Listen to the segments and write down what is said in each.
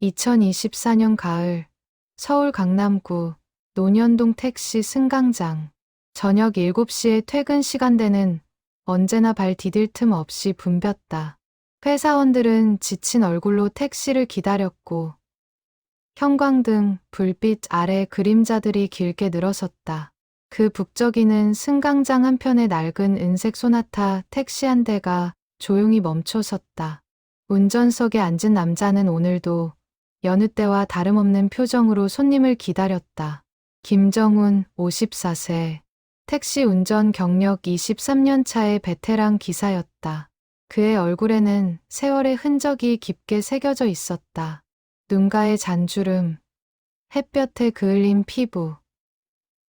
2024년 가을, 서울 강남구 논현동 택시 승강장. 저녁 7시에 퇴근 시간대는 언제나 발 디딜 틈 없이 붐볐다. 회사원들은 지친 얼굴로 택시를 기다렸고 형광등, 불빛 아래 그림자들이 길게 늘어섰다. 그 북적이는 승강장 한편의 낡은 은색 소나타 택시 한 대가 조용히 멈춰 섰다. 운전석에 앉은 남자는 오늘도 여느 때와 다름없는 표정으로 손님을 기다렸다. 김정훈, 54세. 택시 운전 경력 23년 차의 베테랑 기사였다. 그의 얼굴에는 세월의 흔적이 깊게 새겨져 있었다. 눈가의 잔주름, 햇볕에 그을린 피부,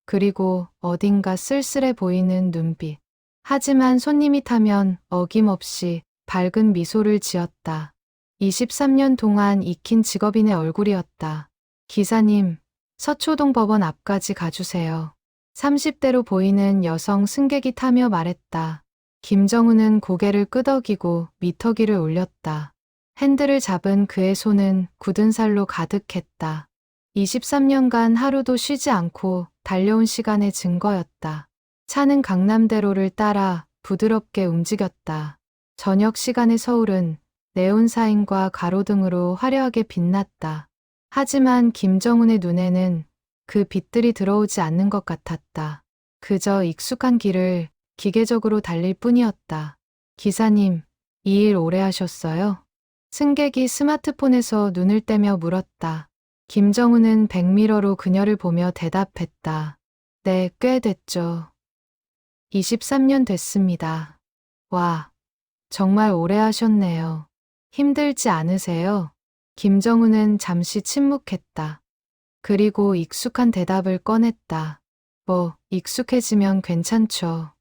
그리고 어딘가 쓸쓸해 보이는 눈빛. 하지만 손님이 타면 어김없이 밝은 미소를 지었다. 23년 동안 익힌 직업인의 얼굴이었다. 기사님, 서초동 법원 앞까지 가주세요. 30대로 보이는 여성 승객이 타며 말했다. 김정훈은 고개를 끄덕이고 미터기를 올렸다. 핸들을 잡은 그의 손은 굳은 살로 가득했다. 23년간 하루도 쉬지 않고 달려온 시간의 증거였다. 차는 강남대로를 따라 부드럽게 움직였다. 저녁 시간의 서울은 네온 사인과 가로등으로 화려하게 빛났다. 하지만 김정훈의 눈에는 그 빛들이 들어오지 않는 것 같았다. 그저 익숙한 길을 기계적으로 달릴 뿐이었다. 기사님, 이 일 오래 하셨어요? 승객이 스마트폰에서 눈을 떼며 물었다. 김정훈은 백미러로 그녀를 보며 대답했다. 네, 꽤 됐죠. 23년 됐습니다. 와, 정말 오래 하셨네요. 힘들지 않으세요? 김정훈은 잠시 침묵했다. 그리고 익숙한 대답을 꺼냈다. 뭐, 익숙해지면 괜찮죠.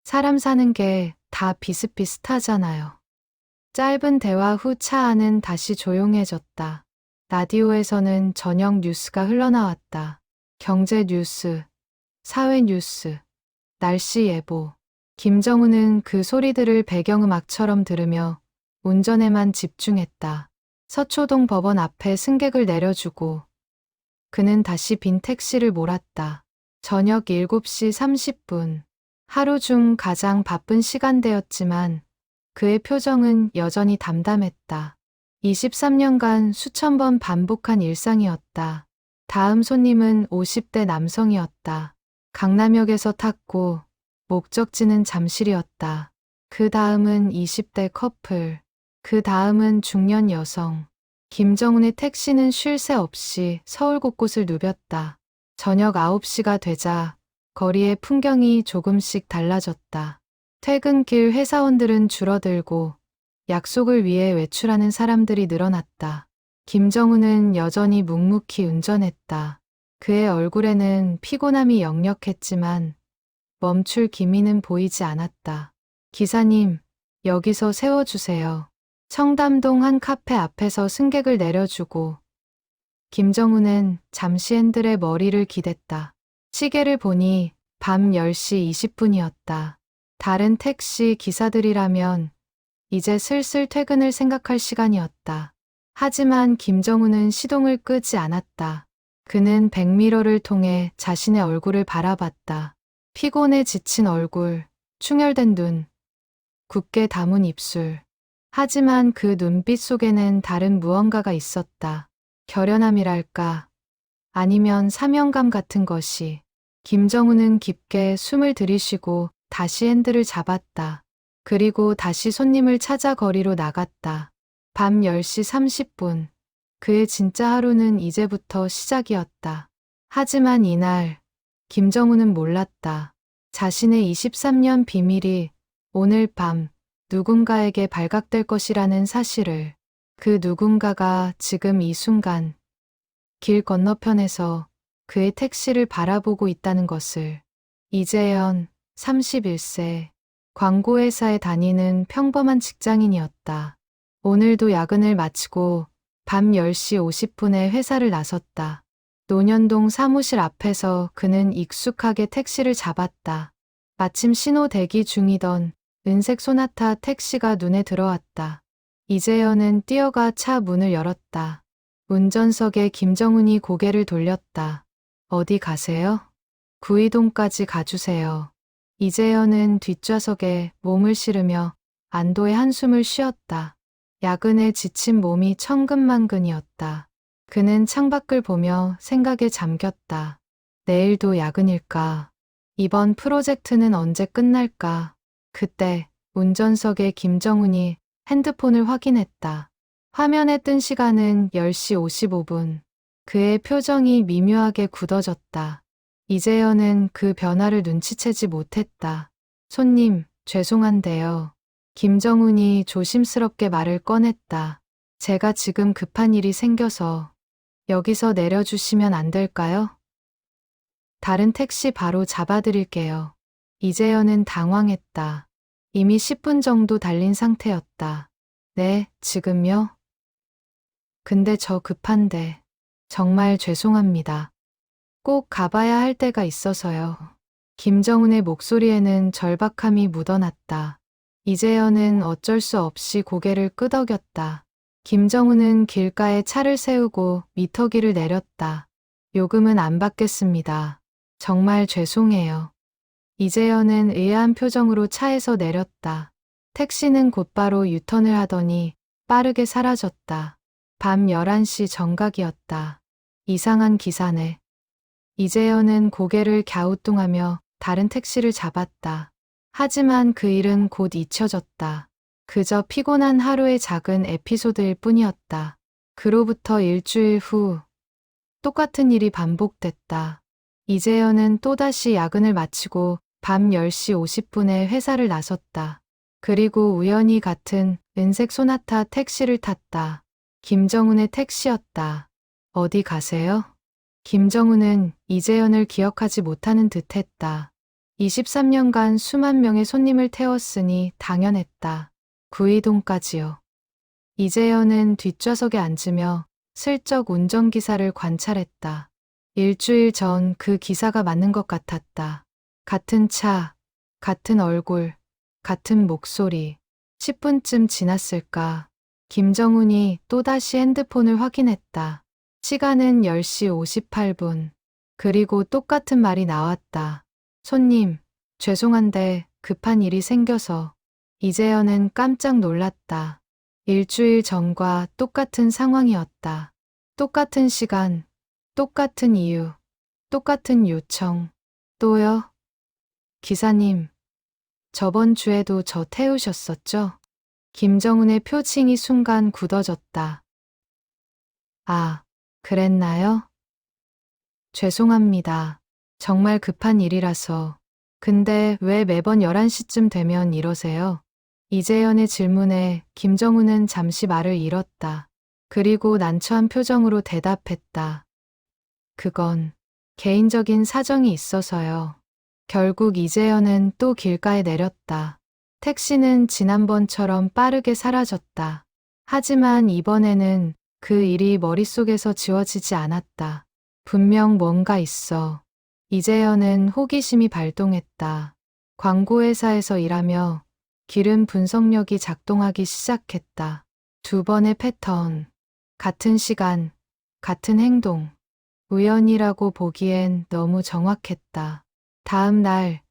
사람 사는 게 다 비슷비슷하잖아요. 짧은 대화 후 차 안은 다시 조용해졌다. 라디오에서는 저녁 뉴스가 흘러나왔다. 경제 뉴스, 사회 뉴스, 날씨 예보. 김정훈은 그 소리들을 배경음악처럼 들으며 운전에만 집중했다. 서초동 법원 앞에 승객을 내려주고 그는 다시 빈 택시를 몰았다. 저녁 7시 30분. 하루 중 가장 바쁜 시간대였지만 그의 표정은 여전히 담담했다. 23년간 수천 번 반복한 일상이었다. 다음 손님은 50대 남성이었다. 강남역에서 탔고 목적지는 잠실이었다. 그 다음은 20대 커플. 그 다음은 중년 여성. 김정훈의 택시는 쉴 새 없이 서울 곳곳을 누볐다. 저녁 9시가 되자 거리의 풍경이 조금씩 달라졌다. 퇴근길 회사원들은 줄어들고 약속을 위해 외출하는 사람들이 늘어났다. 김정훈은 여전히 묵묵히 운전했다. 그의 얼굴에는 피곤함이 역력했지만 멈출 기미는 보이지 않았다. 기사님, 여기서 세워주세요. 청담동 한 카페 앞에서 승객을 내려주고 김정훈은 잠시 핸들에 머리를 기댔다. 시계를 보니 밤 10시 20분이었다. 다른 택시 기사들이라면 이제 슬슬 퇴근을 생각할 시간이었다. 하지만 김정훈은 시동을 끄지 않았다. 그는 백미러를 통해 자신의 얼굴을 바라봤다. 피곤해 지친 얼굴, 충혈된 눈, 굳게 담은 입술. 하지만 그 눈빛 속에는 다른 무언가가 있었다. 결연함이랄까, 아니면 사명감 같은 것이. 김정훈은 깊게 숨을 들이쉬고 다시 핸들을 잡았다. 그리고 다시 손님을 찾아 거리로 나갔다. 밤 10시 30분. 그의 진짜 하루는 이제부터 시작이었다. 하지만 이날, 김정훈은 몰랐다. 자신의 23년 비밀이 오늘 밤 누군가에게 발각될 것이라는 사실을. 그 누군가가 지금 이 순간 길 건너편에서 그의 택시를 바라보고 있다는 것을. 이재현, 31세, 광고회사에 다니는 평범한 직장인이었다. 오늘도 야근을 마치고 밤 10시 50분에 회사를 나섰다. 논현동 사무실 앞에서 그는 익숙하게 택시를 잡았다. 마침 신호 대기 중이던 은색 소나타 택시가 눈에 들어왔다. 이재현은 뛰어가 차 문을 열었다. 운전석에 김정훈이 고개를 돌렸다. 어디 가세요? 구이동까지 가주세요. 이재현은 뒷좌석에 몸을 실으며 안도의 한숨을 쉬었다. 야근에 지친 몸이 천근만근이었다. 그는 창밖을 보며 생각에 잠겼다. 내일도 야근일까? 이번 프로젝트는 언제 끝날까? 그때 운전석에 김정훈이 핸드폰을 확인했다. 화면에 뜬 시간은 10시 55분. 그의 표정이 미묘하게 굳어졌다. 이재현은 그 변화를 눈치채지 못했다. 손님, 죄송한데요. 김정훈이 조심스럽게 말을 꺼냈다. 제가 지금 급한 일이 생겨서 여기서 내려주시면 안 될까요? 다른 택시 바로 잡아드릴게요. 이재현은 당황했다. 이미 10분 정도 달린 상태였다. 네, 지금요? 근데 저 급한데. 정말 죄송합니다. 꼭 가봐야 할 때가 있어서요. 김정훈의 목소리에는 절박함이 묻어났다. 이재현은 어쩔 수 없이 고개를 끄덕였다. 김정훈은 길가에 차를 세우고 미터기를 내렸다. 요금은 안 받겠습니다. 정말 죄송해요. 이재현은 의아한 표정으로 차에서 내렸다. 택시는 곧바로 유턴을 하더니 빠르게 사라졌다. 밤 11시 정각이었다. 이상한 기사네. 이재현은 고개를 갸우뚱하며 다른 택시를 잡았다. 하지만 그 일은 곧 잊혀졌다. 그저 피곤한 하루의 작은 에피소드일 뿐이었다. 그로부터 일주일 후 똑같은 일이 반복됐다. 이재현은 또다시 야근을 마치고 밤 10시 50분에 회사를 나섰다. 그리고 우연히 같은 은색 소나타 택시를 탔다. 김정훈의 택시였다. 어디 가세요? 김정훈은 이재현을 기억하지 못하는 듯했다. 23년간 수만 명의 손님을 태웠으니 당연했다. 구이동까지요. 이재현은 뒷좌석에 앉으며 슬쩍 운전기사를 관찰했다. 일주일 전 그 기사가 맞는 것 같았다. 같은 차, 같은 얼굴, 같은 목소리. 10분쯤 지났을까? 김정훈이 또다시 핸드폰을 확인했다. 시간은 10시 58분. 그리고 똑같은 말이 나왔다. 손님, 죄송한데 급한 일이 생겨서. 이재현은 깜짝 놀랐다. 일주일 전과 똑같은 상황이었다. 똑같은 시간, 똑같은 이유, 똑같은 요청. 또요? 기사님, 저번 주에도 저 태우셨었죠? 김정훈의 표情이 순간 굳어졌다. 아, 그랬나요? 죄송합니다. 정말 급한 일이라서. 근데 왜 매번 11시쯤 되면 이러세요? 이재현의 질문에 김정훈은 잠시 말을 잃었다. 그리고 난처한 표정으로 대답했다. 그건 개인적인 사정이 있어서요. 결국 이재현은 또 길가에 내렸다. 택시는 지난번처럼 빠르게 사라졌다. 하지만 이번에는 그 일이 머릿속에서 지워지지 않았다. 분명 뭔가 있어. 이재현은 호기심이 발동했다. 광고회사에서 일하며 기름 분석력이 작동하기 시작했다. 두 번의 패턴, 같은 시간, 같은 행동. 우연이라고 보기엔 너무 정확했다. 다음 날,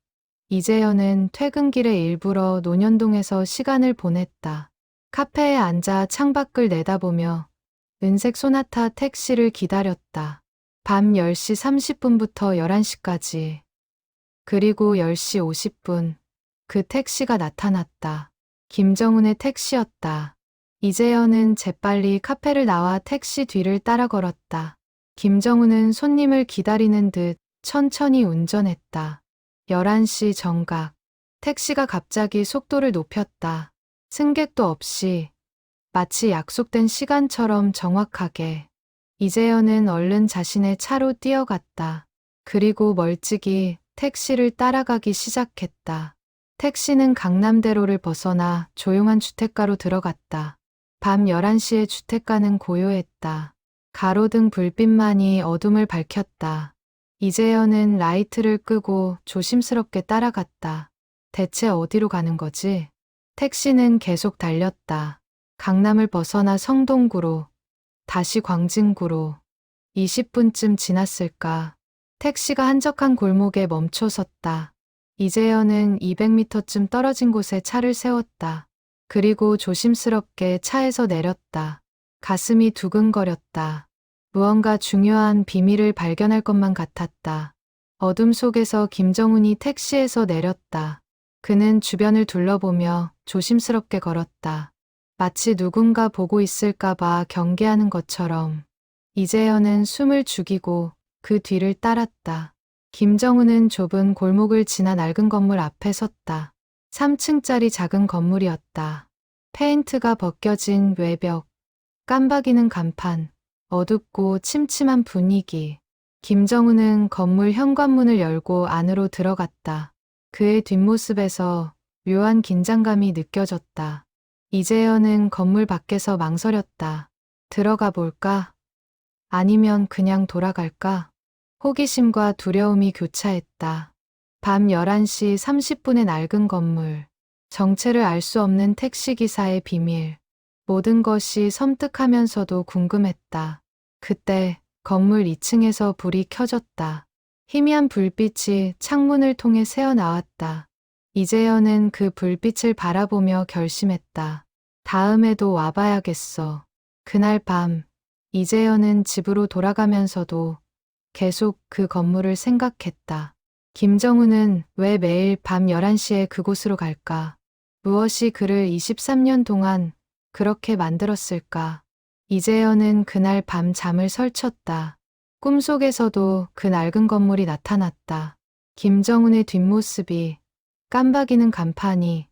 이재현은 퇴근길에 일부러 논현동에서 시간을 보냈다. 카페에 앉아 창밖을 내다보며 은색 소나타 택시를 기다렸다. 밤 10시 30분부터 11시까지. 그리고 10시 50분, 그 택시가 나타났다. 김정훈의 택시였다. 이재현은 재빨리 카페를 나와 택시 뒤를 따라 걸었다. 김정훈은 손님을 기다리는 듯 천천히 운전했다. 11시 정각. 택시가 갑자기 속도를 높였다. 승객도 없이 마치 약속된 시간처럼 정확하게. 이재현은 얼른 자신의 차로 뛰어갔다. 그리고 멀찍이 택시를 따라가기 시작했다. 택시는 강남대로를 벗어나 조용한 주택가로 들어갔다. 밤 11시의 주택가는 고요했다. 가로등 불빛만이 어둠을 밝혔다. 이재현은 라이트를 끄고 조심스럽게 따라갔다. 대체 어디로 가는 거지? 택시는 계속 달렸다. 강남을 벗어나 성동구로, 다시 광진구로. 20분쯤 지났을까. 택시가 한적한 골목에 멈춰 섰다. 이재현은 200m쯤 떨어진 곳에 차를 세웠다. 그리고 조심스럽게 차에서 내렸다. 가슴이 두근거렸다. 무언가 중요한 비밀을 발견할 것만 같았다. 어둠 속에서 김정훈이 택시에서 내렸다. 그는 주변을 둘러보며 조심스럽게 걸었다. 마치 누군가 보고 있을까봐 경계하는 것처럼. 이재현은 숨을 죽이고 그 뒤를 따랐다. 김정훈은 좁은 골목을 지나 낡은 건물 앞에 섰다. 3층짜리 작은 건물이었다. 페인트가 벗겨진 외벽, 깜박이는 간판, 어둡고 침침한 분위기. 김정훈은 건물 현관문을 열고 안으로 들어갔다. 그의 뒷모습에서 묘한 긴장감이 느껴졌다. 이재현은 건물 밖에서 망설였다. 들어가 볼까? 아니면 그냥 돌아갈까? 호기심과 두려움이 교차했다. 밤 11시 30분의 낡은 건물. 정체를 알 수 없는 택시기사의 비밀. 모든 것이 섬뜩하면서도 궁금했다. 그때 건물 2층에서 불이 켜졌다. 희미한 불빛이 창문을 통해 새어나왔다. 이재현은 그 불빛을 바라보며 결심했다. 다음에도 와봐야겠어. 그날 밤, 이재현은 집으로 돌아가면서도 계속 그 건물을 생각했다. 김정훈은 왜 매일 밤 11시에 그곳으로 갈까? 무엇이 그를 23년 동안 그렇게 만들었을까? 이재현은 그날 밤 잠을 설쳤다. 꿈속에서도 그 낡은 건물이 나타났다. 김정훈의 뒷모습이, 깜박이는 간판이,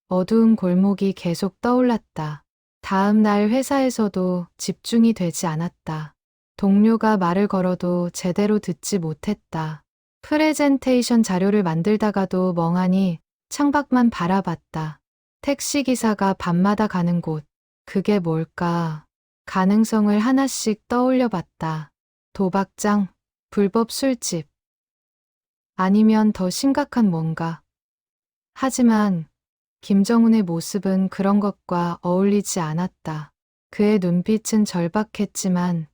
어두운 골목이 계속 떠올랐다. 다음 날 회사에서도 집중이 되지 않았다. 동료가 말을 걸어도 제대로 듣지 못했다. 프레젠테이션 자료를 만들다가도 멍하니 창밖만 바라봤다. 택시기사가 밤마다 가는 곳, 그게 뭘까? 가능성을 하나씩 떠올려 봤다. 도박장, 불법 술집, 아니면 더 심각한 뭔가. 하지만 김정훈의 모습은 그런 것과 어울리지 않았다. 그의 눈빛은 절박했지만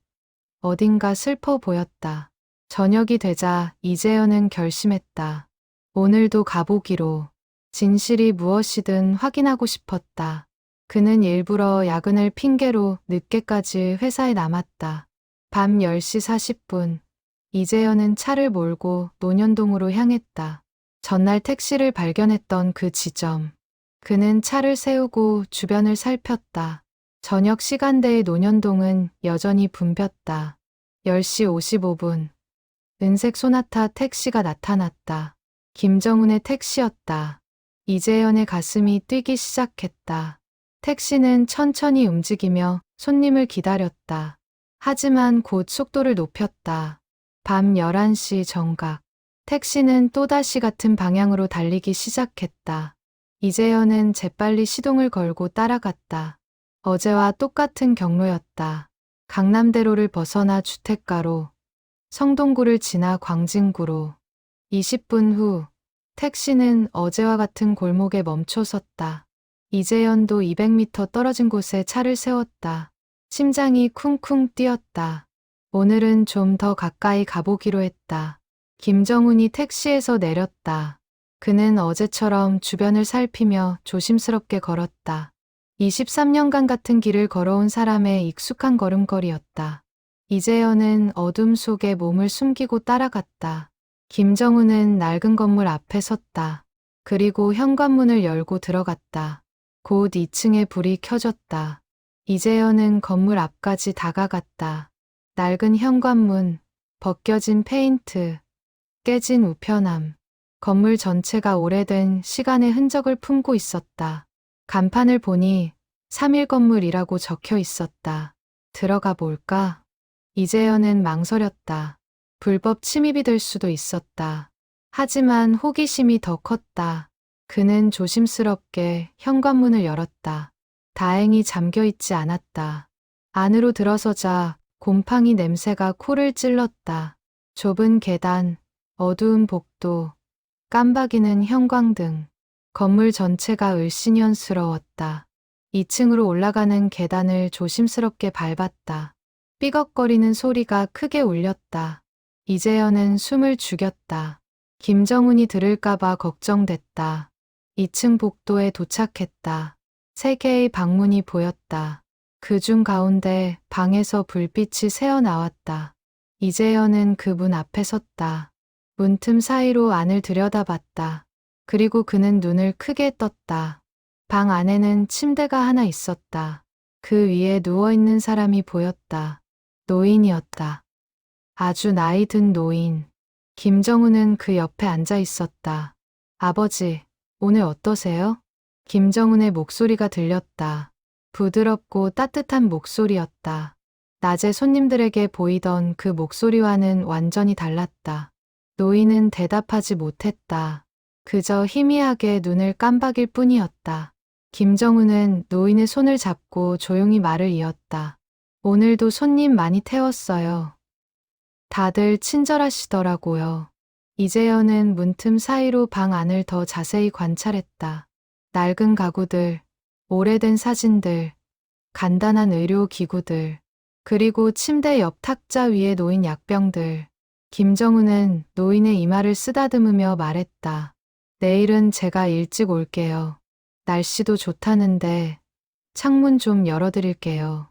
어딘가 슬퍼 보였다. 저녁이 되자 이재현은 결심했다. 오늘도 가보기로. 진실이 무엇이든 확인하고 싶었다. 그는 일부러 야근을 핑계로 늦게까지 회사에 남았다. 밤 10시 40분. 이재현은 차를 몰고 논현동으로 향했다. 전날 택시를 발견했던 그 지점. 그는 차를 세우고 주변을 살폈다. 저녁 시간대의 논현동은 여전히 붐볐다. 10시 55분. 은색 소나타 택시가 나타났다. 김정훈의 택시였다. 이재현의 가슴이 뛰기 시작했다. 택시는 천천히 움직이며 손님을 기다렸다. 하지만 곧 속도를 높였다. 밤 11시 정각. 택시는 또다시 같은 방향으로 달리기 시작했다. 이재현은 재빨리 시동을 걸고 따라갔다. 어제와 똑같은 경로였다. 강남대로를 벗어나 주택가로, 성동구를 지나 광진구로. 20분 후, 택시는 어제와 같은 골목에 멈춰 섰다. 이재현도 200m 떨어진 곳에 차를 세웠다. 심장이 쿵쿵 뛰었다. 오늘은 좀 더 가까이 가보기로 했다. 김정훈이 택시에서 내렸다. 그는 어제처럼 주변을 살피며 조심스럽게 걸었다. 23년간 같은 길을 걸어온 사람의 익숙한 걸음걸이였다. 이재현은 어둠 속에 몸을 숨기고 따라갔다. 김정훈은 낡은 건물 앞에 섰다. 그리고 현관문을 열고 들어갔다. 곧 2층에 불이 켜졌다. 이재현은 건물 앞까지 다가갔다. 낡은 현관문, 벗겨진 페인트, 깨진 우편함. 건물 전체가 오래된 시간의 흔적을 품고 있었다. 간판을 보니 3일 건물이라고 적혀 있었다. 들어가 볼까? 이재현은 망설였다. 불법 침입이 될 수도 있었다. 하지만 호기심이 더 컸다. 그는 조심스럽게 현관문을 열었다. 다행히 잠겨 있지 않았다. 안으로 들어서자 곰팡이 냄새가 코를 찔렀다. 좁은 계단, 어두운 복도, 깜박이는 형광등. 건물 전체가 을씨년스러웠다. 2층으로 올라가는 계단을 조심스럽게 밟았다. 삐걱거리는 소리가 크게 울렸다. 이재현은 숨을 죽였다. 김정훈이 들을까봐 걱정됐다. 2층 복도에 도착했다. 3개의 방문이 보였다. 그중 가운데 방에서 불빛이 새어나왔다. 이재현은 그 문 앞에 섰다. 문틈 사이로 안을 들여다봤다. 그리고 그는 눈을 크게 떴다. 방 안에는 침대가 하나 있었다. 그 위에 누워있는 사람이 보였다. 노인이었다. 아주 나이 든 노인. 김정훈은 그 옆에 앉아 있었다. 아버지, 오늘 어떠세요? 김정훈의 목소리가 들렸다. 부드럽고 따뜻한 목소리였다. 낮에 손님들에게 보이던 그 목소리와는 완전히 달랐다. 노인은 대답하지 못했다. 그저 희미하게 눈을 깜박일 뿐이었다. 김정훈은 노인의 손을 잡고 조용히 말을 이었다. 오늘도 손님 많이 태웠어요. 다들 친절하시더라고요. 이재현은 문틈 사이로 방 안을 더 자세히 관찰했다. 낡은 가구들, 오래된 사진들, 간단한 의료기구들, 그리고 침대 옆 탁자 위에 놓인 약병들. 김정훈은 노인의 이마를 쓰다듬으며 말했다. 내일은 제가 일찍 올게요. 날씨도 좋다는데 창문 좀 열어드릴게요.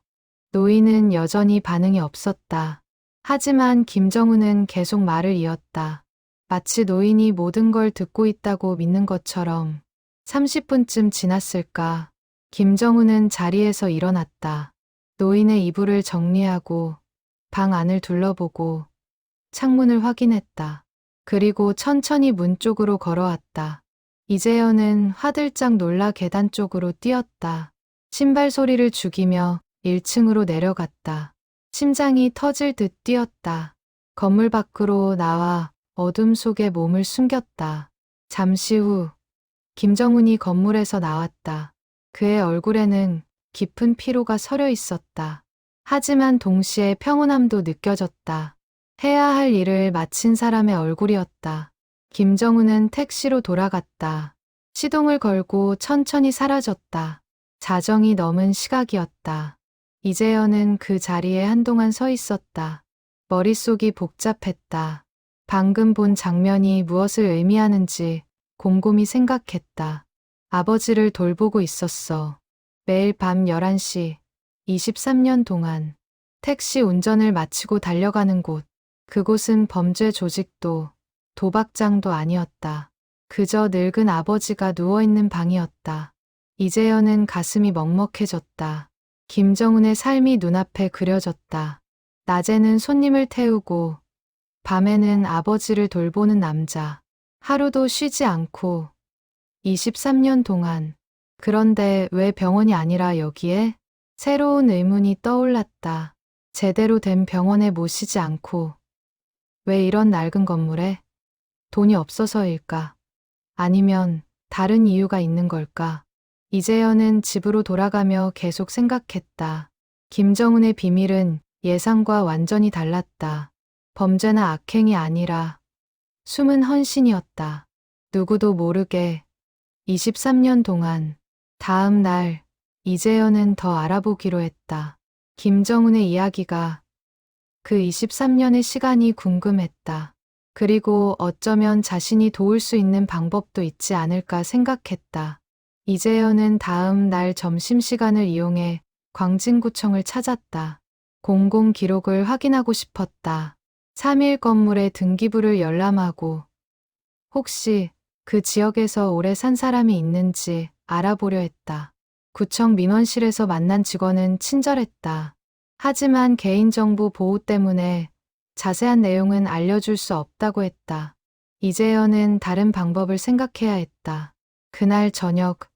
노인은 여전히 반응이 없었다. 하지만 김정훈은 계속 말을 이었다. 마치 노인이 모든 걸 듣고 있다고 믿는 것처럼. 30분쯤 지났을까. 김정훈은 자리에서 일어났다. 노인의 이불을 정리하고 방 안을 둘러보고 창문을 확인했다. 그리고 천천히 문 쪽으로 걸어왔다. 이재현은 화들짝 놀라 계단 쪽으로 뛰었다. 신발 소리를 죽이며 1층으로 내려갔다. 심장이 터질 듯 뛰었다. 건물 밖으로 나와 어둠 속에 몸을 숨겼다. 잠시 후 김정훈이 건물에서 나왔다. 그의 얼굴에는 깊은 피로가 서려 있었다. 하지만 동시에 평온함도 느껴졌다. 해야 할 일을 마친 사람의 얼굴이었다. 김정훈은 택시로 돌아갔다. 시동을 걸고 천천히 사라졌다. 자정이 넘은 시각이었다. 이재현은 그 자리에 한동안 서 있었다. 머릿속이 복잡했다. 방금 본 장면이 무엇을 의미하는지 곰곰이 생각했다. 아버지를 돌보고 있었어. 매일 밤 11시, 23년 동안 택시 운전을 마치고 달려가는 곳. 그곳은 범죄 조직도 도박장도 아니었다. 그저 늙은 아버지가 누워있는 방이었다. 이재현은 가슴이 먹먹해졌다. 김정훈의 삶이 눈앞에 그려졌다. 낮에는 손님을 태우고 밤에는 아버지를 돌보는 남자. 하루도 쉬지 않고 23년 동안. 그런데 왜 병원이 아니라 여기에? 새로운 의문이 떠올랐다. 제대로 된 병원에 모시지 않고 왜 이런 낡은 건물에? 돈이 없어서일까? 아니면 다른 이유가 있는 걸까? 이재현은 집으로 돌아가며 계속 생각했다. 김정훈의 비밀은 예상과 완전히 달랐다. 범죄나 악행이 아니라 숨은 헌신이었다. 누구도 모르게 23년 동안. 다음 날 이재현은 더 알아보기로 했다. 김정훈의 이야기가 그 23년의 시간이 궁금했다. 그리고 어쩌면 자신이 도울 수 있는 방법도 있지 않을까 생각했다. 이재현은 다음 날 점심시간을 이용해 광진구청을 찾았다. 공공 기록을 확인하고 싶었다. 3일 건물의 등기부를 열람하고 혹시 그 지역에서 오래 산 사람이 있는지 알아보려 했다. 구청 민원실에서 만난 직원은 친절했다. 하지만 개인정보 보호 때문에 자세한 내용은 알려줄 수 없다고 했다. 이재현은 다른 방법을 생각해야 했다. 그날 저녁,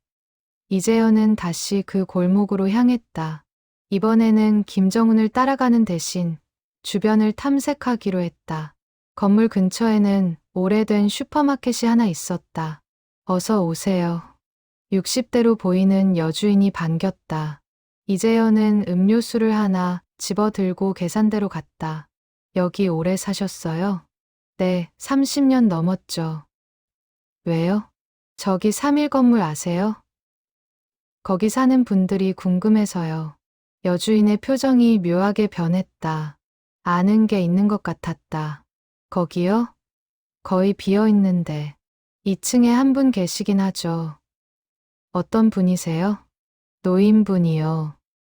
이재현은 다시 그 골목으로 향했다. 이번에는 김정훈을 따라가는 대신 주변을 탐색하기로 했다. 건물 근처에는 오래된 슈퍼마켓이 하나 있었다. 어서 오세요. 60대로 보이는 여주인이 반겼다. 이재현은 음료수를 하나 집어들고 계산대로 갔다. 여기 오래 사셨어요? 네, 30년 넘었죠. 왜요? 저기 3일 건물 아세요? 거기 사는 분들이 궁금해서요. 여주인의 표정이 묘하게 변했다. 아는 게 있는 것 같았다. 거기요? 거의 비어 있는데 2층에 한 분 계시긴 하죠. 어떤 분이세요? 노인분이요.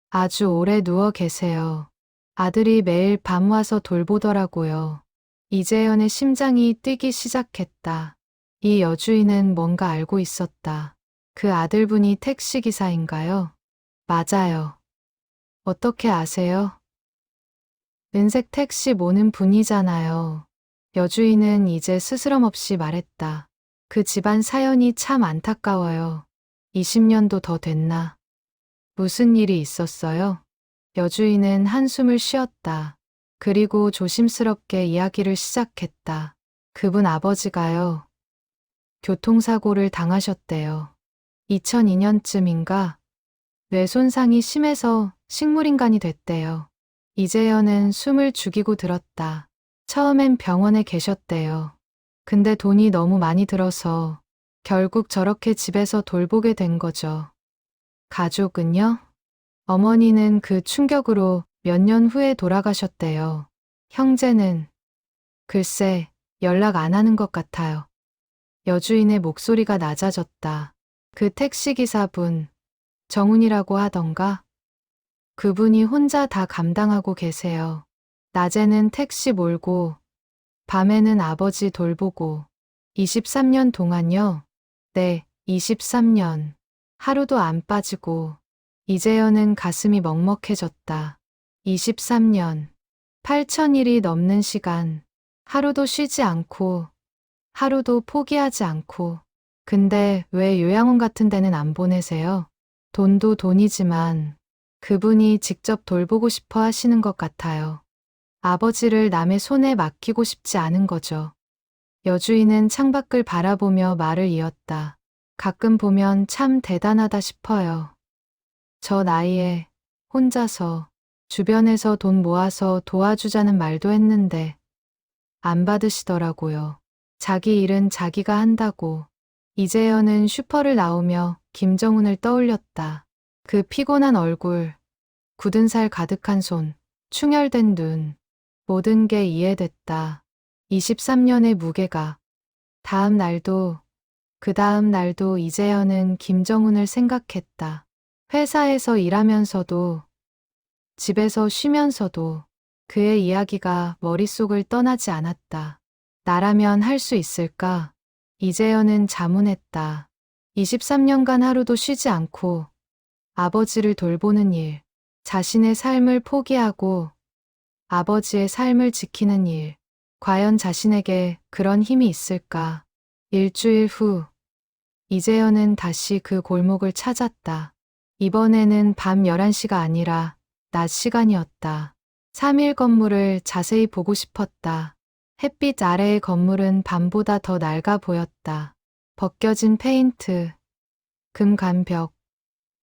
아주 오래 누워 계세요. 아들이 매일 밤 와서 돌보더라고요. 이재현의 심장이 뛰기 시작했다. 이 여주인은 뭔가 알고 있었다. 그 아들분이 택시기사인가요? 맞아요. 어떻게 아세요? 은색 택시 모는 분이잖아요. 여주인은 이제 스스럼 없이 말했다. 그 집안 사연이 참 안타까워요. 20년도 더 됐나? 무슨 일이 있었어요? 여주인은 한숨을 쉬었다. 그리고 조심스럽게 이야기를 시작했다. 그분 아버지가요. 교통사고를 당하셨대요. 2002년쯤인가? 뇌 손상이 심해서 식물인간이 됐대요. 이재현은 숨을 죽이고 들었다. 처음엔 병원에 계셨대요. 근데 돈이 너무 많이 들어서 결국 저렇게 집에서 돌보게 된 거죠. 가족은요? 어머니는 그 충격으로 몇 년 후에 돌아가셨대요. 형제는 글쎄 연락 안 하는 것 같아요. 여주인의 목소리가 낮아졌다. 그 택시기사분, 정훈이라고 하던가? 그분이 혼자 다 감당하고 계세요. 낮에는 택시 몰고, 밤에는 아버지 돌보고. 23년 동안요? 네, 23년. 하루도 안 빠지고. 이재현은 가슴이 먹먹해졌다. 23년. 8,000일이 넘는 시간. 하루도 쉬지 않고, 하루도 포기하지 않고. 근데 왜 요양원 같은 데는 안 보내세요? 돈도 돈이지만 그분이 직접 돌보고 싶어 하시는 것 같아요. 아버지를 남의 손에 맡기고 싶지 않은 거죠. 여주인은 창밖을 바라보며 말을 이었다. 가끔 보면 참 대단하다 싶어요. 저 나이에 혼자서 주변에서 돈 모아서 도와주자는 말도 했는데 안 받으시더라고요. 자기 일은 자기가 한다고. 이재현은 슈퍼를 나오며 김정훈을 떠올렸다. 그 피곤한 얼굴, 굳은 살 가득한 손, 충혈된 눈, 모든 게 이해됐다. 23년의 무게가. 다음 날도, 그 다음 날도 이재현은 김정훈을 생각했다. 회사에서 일하면서도, 집에서 쉬면서도 그의 이야기가 머릿속을 떠나지 않았다. 나라면 할 수 있을까? 이재현은 자문했다. 23년간 하루도 쉬지 않고 아버지를 돌보는 일, 자신의 삶을 포기하고 아버지의 삶을 지키는 일, 과연 자신에게 그런 힘이 있을까? 일주일 후, 이재현은 다시 그 골목을 찾았다. 이번에는 밤 11시가 아니라 낮 시간이었다. 3일 건물을 자세히 보고 싶었다. 햇빛 아래의 건물은 밤보다 더 낡아 보였다. 벗겨진 페인트, 금간 벽,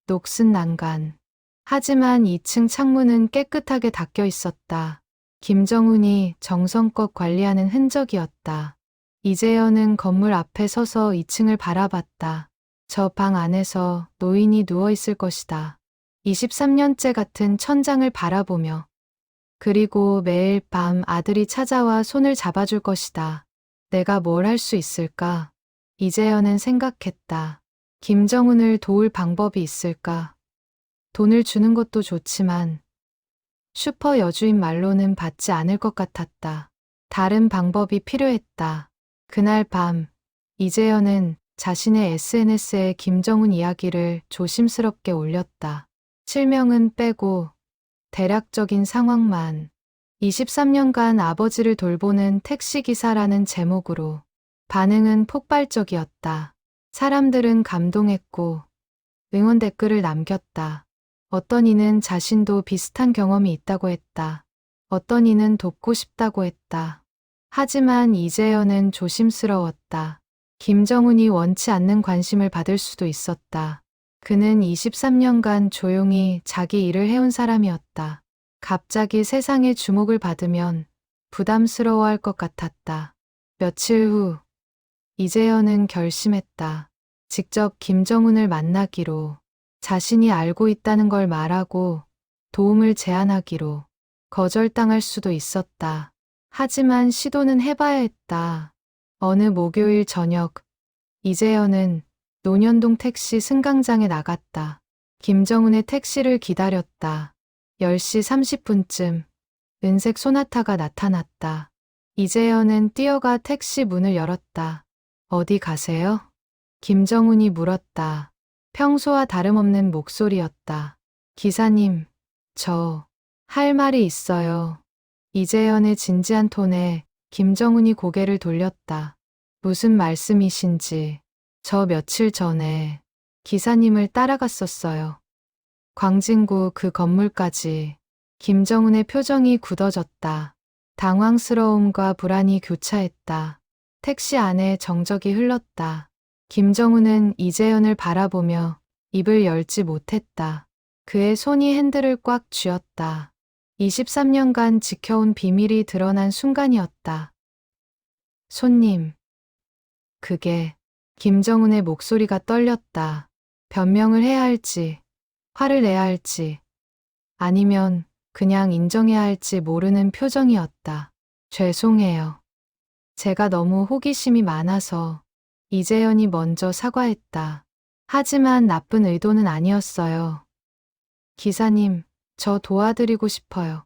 녹슨 난간. 하지만 2층 창문은 깨끗하게 닫혀 있었다. 김정훈이 정성껏 관리하는 흔적이었다. 이재현은 건물 앞에 서서 2층을 바라봤다. 저 방 안에서 노인이 누워 있을 것이다. 23년째 같은 천장을 바라보며. 그리고 매일 밤 아들이 찾아와 손을 잡아줄 것이다. 내가 뭘 할 수 있을까? 이재현은 생각했다. 김정훈을 도울 방법이 있을까? 돈을 주는 것도 좋지만 슈퍼 여주인 말로는 받지 않을 것 같았다. 다른 방법이 필요했다. 그날 밤 이재현은 자신의 SNS에 김정훈 이야기를 조심스럽게 올렸다. 실명은 빼고 대략적인 상황만. 23년간 아버지를 돌보는 택시기사라는 제목으로. 반응은 폭발적이었다. 사람들은 감동했고 응원 댓글을 남겼다. 어떤 이는 자신도 비슷한 경험이 있다고 했다. 어떤 이는 돕고 싶다고 했다. 하지만 이재현은 조심스러웠다. 김정훈이 원치 않는 관심을 받을 수도 있었다. 그는 23년간 조용히 자기 일을 해온 사람이었다. 갑자기 세상의 주목을 받으면 부담스러워할 것 같았다. 며칠 후, 이재현은 결심했다. 직접 김정훈을 만나기로. 자신이 알고 있다는 걸 말하고 도움을 제안하기로 거절당할 수도 있었다. 하지만 시도는 해봐야 했다. 어느 목요일 저녁, 이재현은 논현동 택시 승강장에 나갔다. 김정은의 택시를 기다렸다. 10시 30분쯤 은색 소나타가 나타났다. 이재현은 뛰어가 택시 문을 열었다. 어디 가세요? 김정은이 물었다. 평소와 다름없는 목소리였다. 기사님, 저 할 말이 있어요. 이재현의 진지한 톤에 김정은이 고개를 돌렸다. 무슨 말씀이신지. 저 며칠 전에 기사님을 따라갔었어요. 광진구 그 건물까지. 김정은의 표정이 굳어졌다. 당황스러움과 불안이 교차했다. 택시 안에 정적이 흘렀다. 김정은은 이재현을 바라보며 입을 열지 못했다. 그의 손이 핸들을 꽉 쥐었다. 23년간 지켜온 비밀이 드러난 순간이었다. 손님. 그게 김정은의 목소리가 떨렸다. 변명을 해야 할지, 화를 내야 할지, 아니면 그냥 인정해야 할지 모르는 표정이었다. 죄송해요. 제가 너무 호기심이 많아서. 이재현이 먼저 사과했다. 하지만 나쁜 의도는 아니었어요. 기사님, 저 도와드리고 싶어요.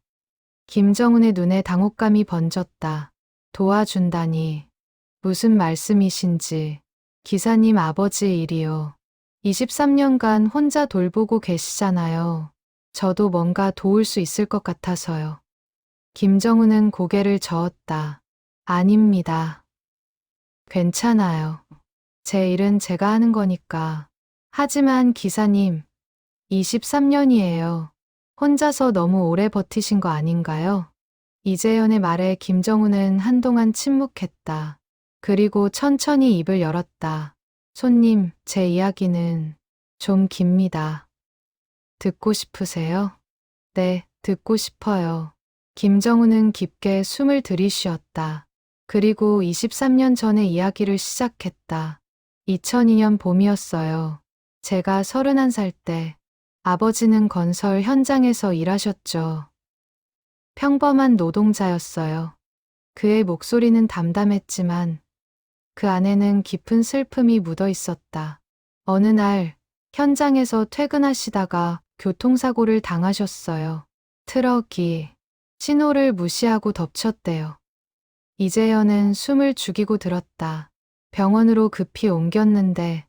김정은의 눈에 당혹감이 번졌다. 도와준다니. 무슨 말씀이신지. 기사님 아버지 일이요. 23년간 혼자 돌보고 계시잖아요. 저도 뭔가 도울 수 있을 것 같아서요. 김정은은 고개를 저었다. 아닙니다. 괜찮아요. 제 일은 제가 하는 거니까. 하지만 기사님, 23년이에요. 혼자서 너무 오래 버티신 거 아닌가요? 이재현의 말에 김정은은 한동안 침묵했다. 그리고 천천히 입을 열었다. 손님, 제 이야기는 좀 깁니다. 듣고 싶으세요? 네, 듣고 싶어요. 김정은은 깊게 숨을 들이쉬었다. 그리고 23년 전의 이야기를 시작했다. 2002년 봄이었어요. 제가 31살 때 아버지는 건설 현장에서 일하셨죠. 평범한 노동자였어요. 그의 목소리는 담담했지만 그 안에는 깊은 슬픔이 묻어 있었다. 어느 날 현장에서 퇴근하시다가 교통사고를 당하셨어요. 트럭이 신호를 무시하고 덮쳤대요. 이재현은 숨을 죽이고 들었다. 병원으로 급히 옮겼는데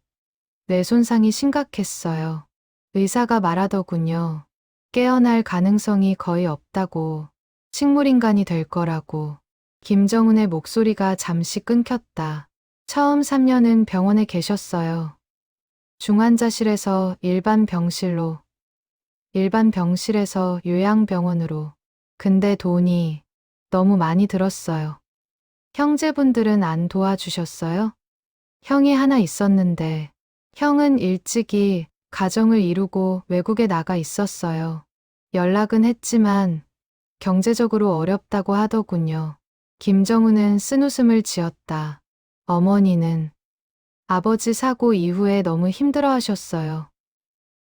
뇌 손상이 심각했어요. 의사가 말하더군요. 깨어날 가능성이 거의 없다고. 식물인간이 될 거라고. 김정은의 목소리가 잠시 끊겼다. 처음 3년은 병원에 계셨어요. 중환자실에서 일반 병실로, 일반 병실에서 요양병원으로. 근데 돈이 너무 많이 들었어요. 형제분들은 안 도와주셨어요? 형이 하나 있었는데, 형은 일찍이 가정을 이루고 외국에 나가 있었어요. 연락은 했지만 경제적으로 어렵다고 하더군요. 김정은은 쓴웃음을 지었다. 어머니는 아버지 사고 이후에 너무 힘들어 하셨어요.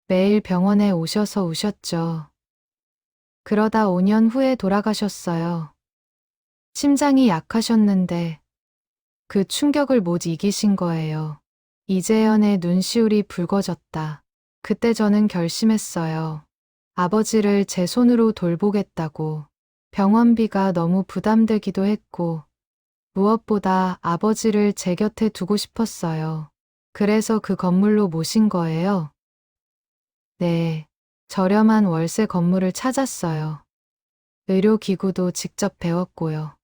매일 병원에 오셔서 우셨죠. 그러다 5년 후에 돌아가셨어요. 심장이 약하셨는데 그 충격을 못 이기신 거예요. 이재현의 눈시울이 붉어졌다. 그때 저는 결심했어요. 아버지를 제 손으로 돌보겠다고. 병원비가 너무 부담되기도 했고, 무엇보다 아버지를 제 곁에 두고 싶었어요. 그래서 그 건물로 모신 거예요. 네, 저렴한 월세 건물을 찾았어요. 의료기구도 직접 배웠고요.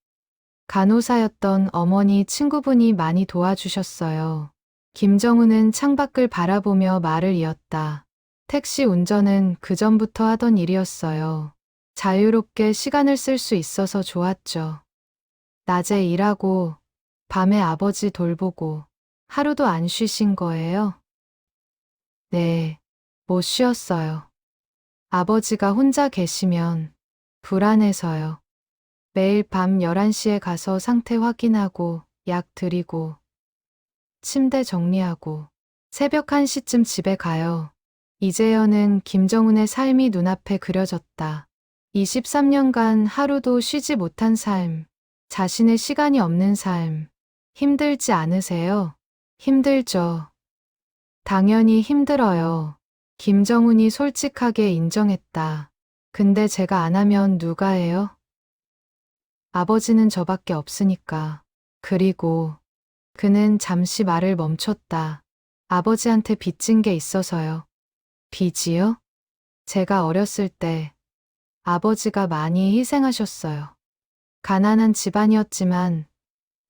간호사였던 어머니 친구분이 많이 도와주셨어요. 김정은은 창밖을 바라보며 말을 이었다. 택시 운전은 그전부터 하던 일이었어요. 자유롭게 시간을 쓸 수 있어서 좋았죠. 낮에 일하고 밤에 아버지 돌보고 하루도 안 쉬신 거예요? 네, 못 쉬었어요. 아버지가 혼자 계시면 불안해서요. 매일 밤 11시에 가서 상태 확인하고 약 드리고 침대 정리하고 새벽 1시쯤 집에 가요. 이재현은 김정은의 삶이 눈앞에 그려졌다. 23년간 하루도 쉬지 못한 삶, 자신의 시간이 없는 삶. 힘들지 않으세요? 힘들죠. 당연히 힘들어요. 김정은이 솔직하게 인정했다. 근데 제가 안 하면 누가 해요? 아버지는 저밖에 없으니까. 그리고 그는 잠시 말을 멈췄다. 아버지한테 빚진 게 있어서요. 빚이요? 제가 어렸을 때 아버지가 많이 희생하셨어요. 가난한 집안이었지만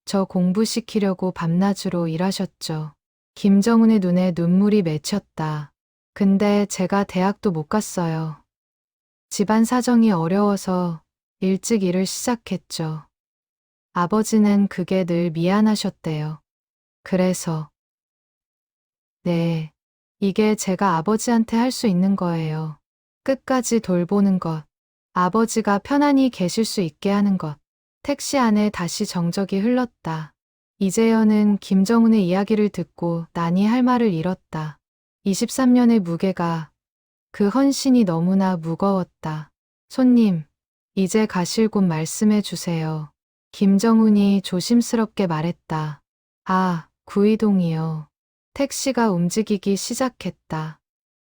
저 공부시키려고 밤낮으로 일하셨죠. 김정은의 눈에 눈물이 맺혔다. 근데 제가 대학도 못 갔어요. 집안 사정이 어려워서 일찍 일을 시작했죠. 아버지는 그게 늘 미안하셨대요. 그래서 네, 이게 제가 아버지한테 할 수 있는 거예요. 끝까지 돌보는 것, 아버지가 편안히 계실 수 있게 하는 것. 택시 안에 다시 정적이 흘렀다. 이재현은 김정은의 이야기를 듣고 난이 할 말을 잃었다. 23년의 무게가, 그 헌신이 너무나 무거웠다. 손님, 이제 가실 곳 말씀해 주세요. 김정은이 조심스럽게 말했다. 아, 구이동이요. 택시가 움직이기 시작했다.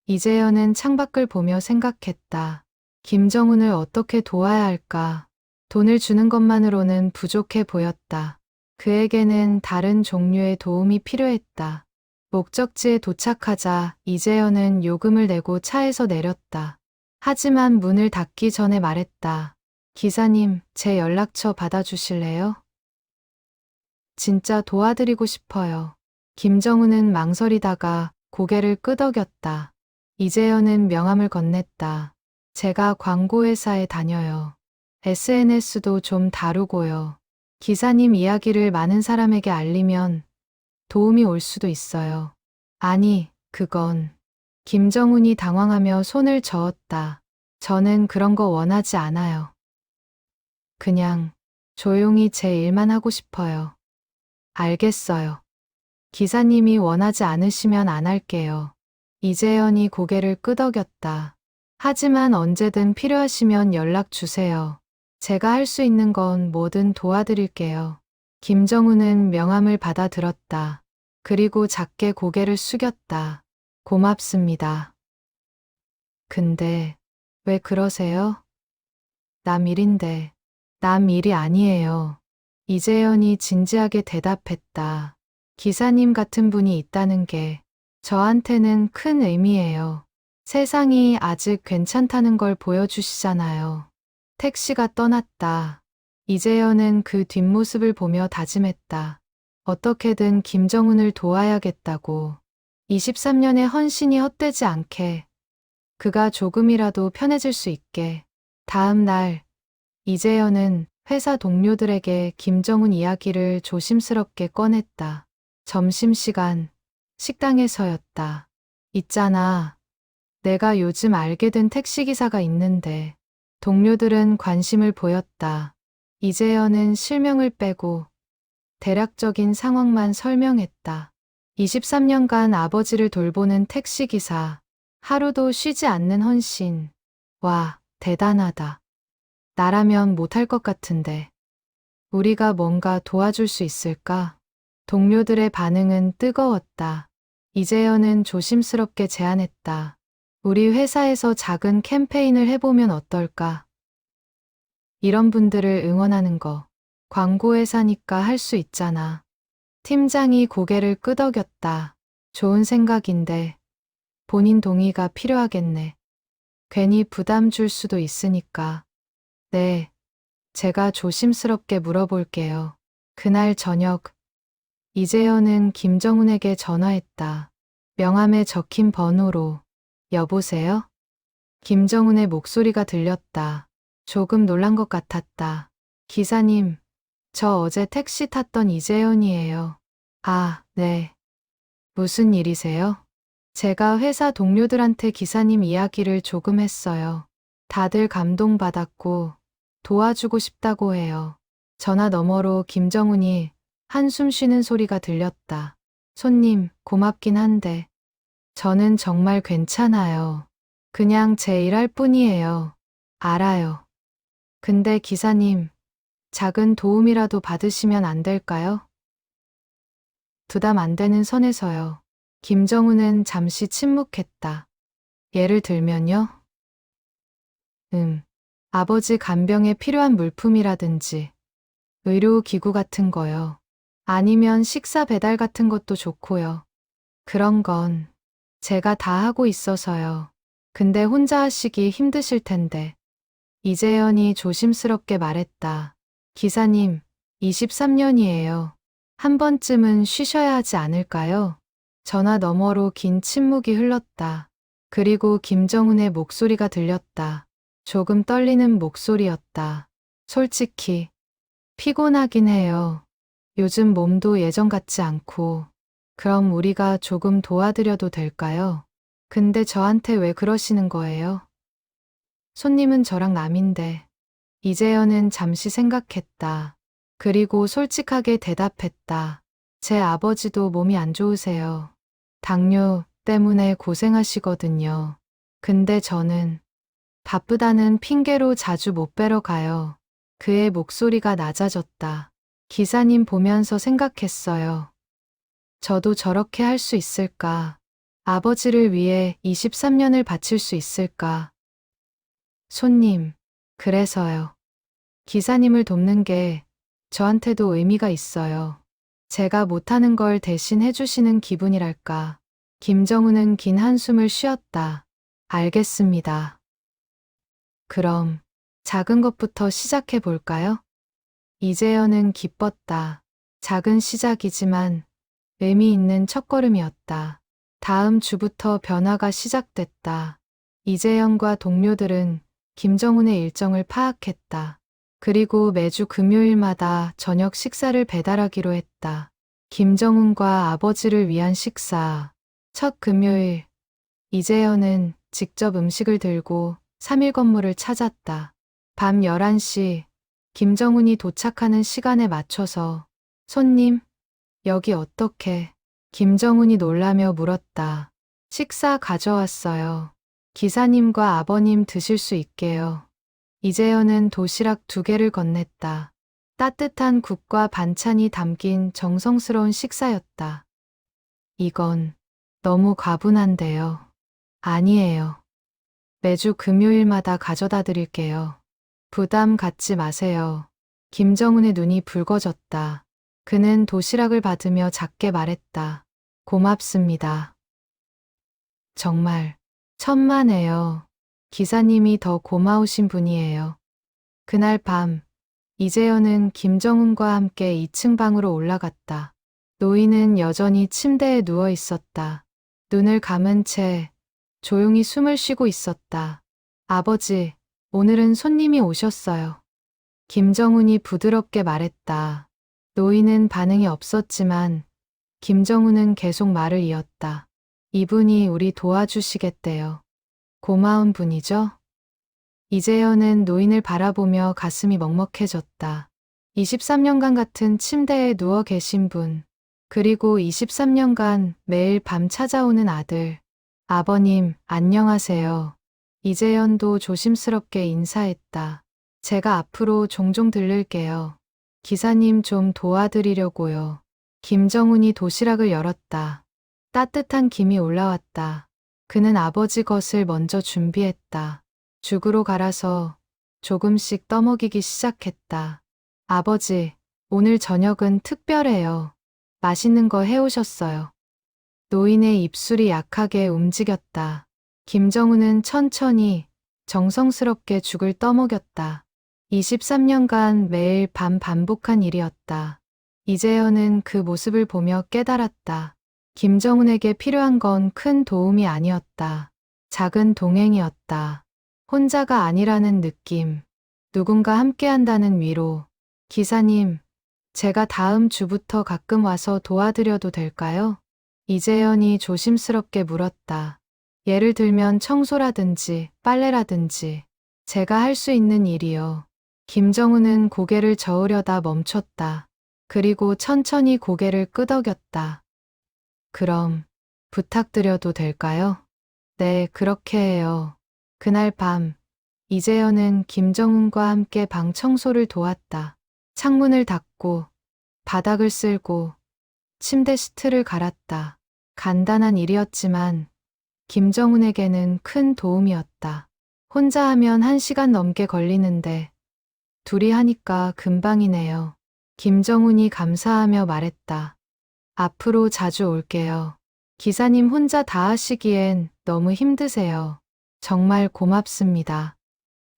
이재현은 창밖을 보며 생각했다. 김정은을 어떻게 도와야 할까? 돈을 주는 것만으로는 부족해 보였다. 그에게는 다른 종류의 도움이 필요했다. 목적지에 도착하자 이재현은 요금을 내고 차에서 내렸다. 하지만 문을 닫기 전에 말했다. 기사님, 제 연락처 받아주실래요? 진짜 도와드리고 싶어요. 김정은은 망설이다가 고개를 끄덕였다. 이재현은 명함을 건넸다. 제가 광고회사에 다녀요. SNS도 좀 다루고요. 기사님 이야기를 많은 사람에게 알리면 도움이 올 수도 있어요. 아니, 그건. 김정은이 당황하며 손을 저었다. 저는 그런 거 원하지 않아요. 그냥 조용히 제 일만 하고 싶어요. 알겠어요. 기사님이 원하지 않으시면 안 할게요. 이재현이 고개를 끄덕였다. 하지만 언제든 필요하시면 연락 주세요. 제가 할 수 있는 건 뭐든 도와드릴게요. 김정은은 명함을 받아들었다. 그리고 작게 고개를 숙였다. 고맙습니다. 근데 왜 그러세요? 남 일인데. 남 일이 아니에요. 이재현이 진지하게 대답했다. 기사님 같은 분이 있다는 게 저한테는 큰 의미예요. 세상이 아직 괜찮다는 걸 보여주시잖아요. 택시가 떠났다. 이재현은 그 뒷모습을 보며 다짐했다. 어떻게든 김정은을 도와야겠다고. 23년의 헌신이 헛되지 않게. 그가 조금이라도 편해질 수 있게. 다음 날, 이재현은 회사 동료들에게 김정은 이야기를 조심스럽게 꺼냈다. 점심시간, 식당에서였다. 있잖아. 내가 요즘 알게 된 택시기사가 있는데. 동료들은 관심을 보였다. 이재현은 실명을 빼고 대략적인 상황만 설명했다. 23년간 아버지를 돌보는 택시기사. 하루도 쉬지 않는 헌신. 와, 대단하다. 나라면 못할 것 같은데. 우리가 뭔가 도와줄 수 있을까? 동료들의 반응은 뜨거웠다. 이재현은 조심스럽게 제안했다. 우리 회사에서 작은 캠페인을 해보면 어떨까? 이런 분들을 응원하는 거. 광고회사니까 할 수 있잖아. 팀장이 고개를 끄덕였다. 좋은 생각인데 본인 동의가 필요하겠네. 괜히 부담 줄 수도 있으니까. 네, 제가 조심스럽게 물어볼게요. 그날 저녁, 이재현은 김정은에게 전화했다. 명함에 적힌 번호로. 여보세요? 김정은의 목소리가 들렸다. 조금 놀란 것 같았다. 기사님, 저 어제 택시 탔던 이재현이에요. 아, 네. 무슨 일이세요? 제가 회사 동료들한테 기사님 이야기를 조금 했어요. 다들 감동받았고 도와주고 싶다고 해요. 전화 너머로 김정은이 한숨 쉬는 소리가 들렸다. 손님, 고맙긴 한데 저는 정말 괜찮아요. 그냥 제 일할 뿐이에요. 알아요. 근데 기사님, 작은 도움이라도 받으시면 안 될까요? 부담 안 되는 선에서요. 김정우는 잠시 침묵했다. 예를 들면요? 아버지 간병에 필요한 물품이라든지 의료기구 같은 거요. 아니면 식사 배달 같은 것도 좋고요. 그런 건 제가 다 하고 있어서요. 근데 혼자 하시기 힘드실 텐데. 이재현이 조심스럽게 말했다. 기사님, 23년이에요. 한 번쯤은 쉬셔야 하지 않을까요? 전화 너머로 긴 침묵이 흘렀다. 그리고 김정은의 목소리가 들렸다. 조금 떨리는 목소리였다. 솔직히 피곤하긴 해요. 요즘 몸도 예전 같지 않고. 그럼 우리가 조금 도와드려도 될까요? 근데 저한테 왜 그러시는 거예요? 손님은 저랑 남인데. 이재현은 잠시 생각했다. 그리고 솔직하게 대답했다. 제 아버지도 몸이 안 좋으세요. 당뇨 때문에 고생하시거든요. 근데 저는 바쁘다는 핑계로 자주 못 뵈러 가요. 그의 목소리가 낮아졌다. 기사님 보면서 생각했어요. 저도 저렇게 할 수 있을까? 아버지를 위해 23년을 바칠 수 있을까? 손님, 그래서요. 기사님을 돕는 게 저한테도 의미가 있어요. 제가 못하는 걸 대신 해주시는 기분이랄까. 김정우는 긴 한숨을 쉬었다. 알겠습니다. 그럼 작은 것부터 시작해 볼까요? 이재현은 기뻤다. 작은 시작이지만 의미 있는 첫걸음이었다. 다음 주부터 변화가 시작됐다. 이재현과 동료들은 김정훈의 일정을 파악했다. 그리고 매주 금요일마다 저녁 식사를 배달하기로 했다. 김정훈과 아버지를 위한 식사. 첫 금요일, 이재현은 직접 음식을 들고 3일 건물을 찾았다. 밤 11시, 김정훈이 도착하는 시간에 맞춰서 손님, 여기 어떻게? 김정훈이 놀라며 물었다. 식사 가져왔어요. 기사님과 아버님 드실 수 있게요. 이재현은 도시락 2개를 건넸다. 따뜻한 국과 반찬이 담긴 정성스러운 식사였다. 이건 너무 과분한데요. 아니에요. 매주 금요일마다 가져다 드릴게요. 부담 갖지 마세요. 김정훈의 눈이 붉어졌다. 그는 도시락을 받으며 작게 말했다. 고맙습니다. 정말 천만에요. 기사님이 더 고마우신 분이에요. 그날 밤, 이재현은 김정훈과 함께 2층 방으로 올라갔다. 노인은 여전히 침대에 누워 있었다. 눈을 감은 채 조용히 숨을 쉬고 있었다. 아버지, 오늘은 손님이 오셨어요. 김정훈이 부드럽게 말했다. 노인은 반응이 없었지만 김정훈은 계속 말을 이었다. 이분이 우리 도와주시겠대요. 고마운 분이죠? 이재현은 노인을 바라보며 가슴이 먹먹해졌다. 23년간 같은 침대에 누워 계신 분, 그리고 23년간 매일 밤 찾아오는 아들. 아버님, 안녕하세요. 이재현도 조심스럽게 인사했다. 제가 앞으로 종종 들를게요. 기사님 좀 도와드리려고요. 김정훈이 도시락을 열었다. 따뜻한 김이 올라왔다. 그는 아버지 것을 먼저 준비했다. 죽으로 갈아서 조금씩 떠먹이기 시작했다. 아버지, 오늘 저녁은 특별해요. 맛있는 거 해오셨어요. 노인의 입술이 약하게 움직였다. 김정훈은 천천히 정성스럽게 죽을 떠먹였다. 23년간 매일 밤 반복한 일이었다. 이재현은 그 모습을 보며 깨달았다. 김정훈에게 필요한 건 큰 도움이 아니었다. 작은 동행이었다. 혼자가 아니라는 느낌. 누군가 함께한다는 위로. 기사님, 제가 다음 주부터 가끔 와서 도와드려도 될까요? 이재현이 조심스럽게 물었다. 예를 들면 청소라든지 빨래라든지 제가 할 수 있는 일이요. 김정훈은 고개를 저으려다 멈췄다. 그리고 천천히 고개를 끄덕였다. 그럼 부탁드려도 될까요? 네, 그렇게 해요. 그날 밤, 이재현은 김정은과 함께 방 청소를 도왔다. 창문을 닫고, 바닥을 쓸고, 침대 시트를 갈았다. 간단한 일이었지만, 김정은에게는 큰 도움이었다. 혼자 하면 1시간 넘게 걸리는데, 둘이 하니까 금방이네요. 김정은이 감사하며 말했다. 앞으로 자주 올게요. 기사님 혼자 다 하시기엔 너무 힘드세요. 정말 고맙습니다.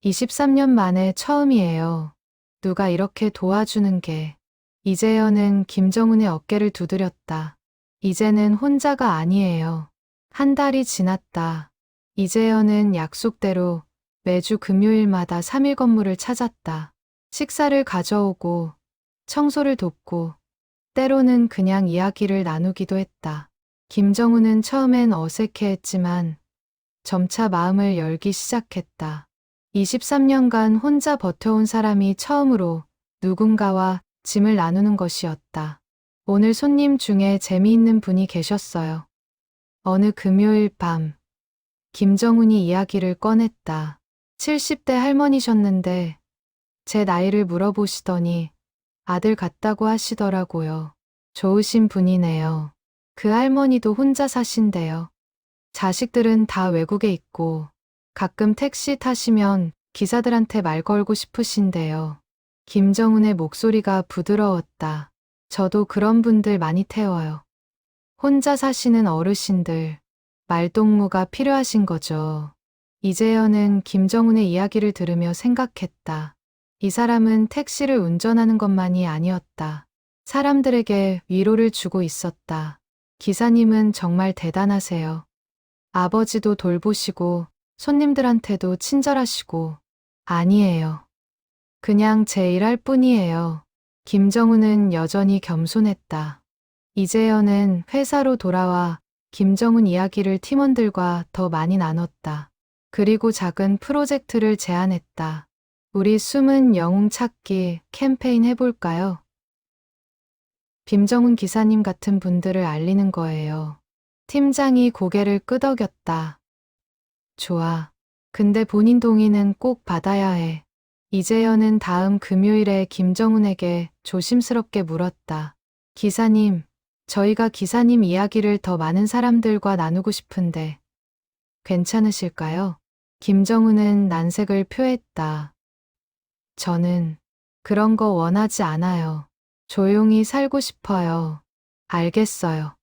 23년 만에 처음이에요. 누가 이렇게 도와주는 게. 이재현은 김정은의 어깨를 두드렸다. 이제는 혼자가 아니에요. 한 달이 지났다. 이재현은 약속대로 매주 금요일마다 3일 건물을 찾았다. 식사를 가져오고 청소를 돕고 때로는 그냥 이야기를 나누기도 했다. 김정은은 처음엔 어색해했지만 점차 마음을 열기 시작했다. 23년간 혼자 버텨온 사람이 처음으로 누군가와 짐을 나누는 것이었다. 오늘 손님 중에 재미있는 분이 계셨어요. 어느 금요일 밤, 김정은이 이야기를 꺼냈다. 70대 할머니셨는데 제 나이를 물어보시더니 아들 같다고 하시더라고요. 좋으신 분이네요. 그 할머니도 혼자 사신대요. 자식들은 다 외국에 있고 가끔 택시 타시면 기사들한테 말 걸고 싶으신데요. 김정은의 목소리가 부드러웠다. 저도 그런 분들 많이 태워요. 혼자 사시는 어르신들, 말동무가 필요하신 거죠. 이재현은 김정은의 이야기를 들으며 생각했다. 이 사람은 택시를 운전하는 것만이 아니었다. 사람들에게 위로를 주고 있었다. 기사님은 정말 대단하세요. 아버지도 돌보시고 손님들한테도 친절하시고. 아니에요. 그냥 제 일할 뿐이에요. 김정은은 여전히 겸손했다. 이재현은 회사로 돌아와 김정은 이야기를 팀원들과 더 많이 나눴다. 그리고 작은 프로젝트를 제안했다. 우리 숨은 영웅 찾기 캠페인 해볼까요? 김정은 기사님 같은 분들을 알리는 거예요. 팀장이 고개를 끄덕였다. 좋아. 근데 본인 동의는 꼭 받아야 해. 이재현은 다음 금요일에 김정은에게 조심스럽게 물었다. 기사님, 저희가 기사님 이야기를 더 많은 사람들과 나누고 싶은데 괜찮으실까요? 김정은은 난색을 표했다. 저는 그런 거 원하지 않아요. 조용히 살고 싶어요. 알겠어요.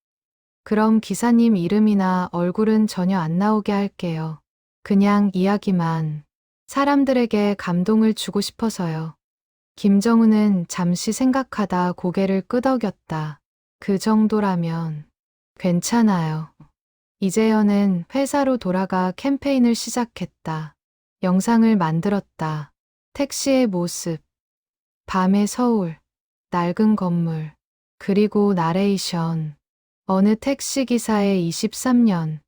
그럼 기사님 이름이나 얼굴은 전혀 안 나오게 할게요. 그냥 이야기만. 사람들에게 감동을 주고 싶어서요. 김정은은 잠시 생각하다 고개를 끄덕였다. 그 정도라면 괜찮아요. 이재현은 회사로 돌아가 캠페인을 시작했다. 영상을 만들었다. 택시의 모습, 밤의 서울, 낡은 건물, 그리고 나레이션. 어느 택시기사의 23년,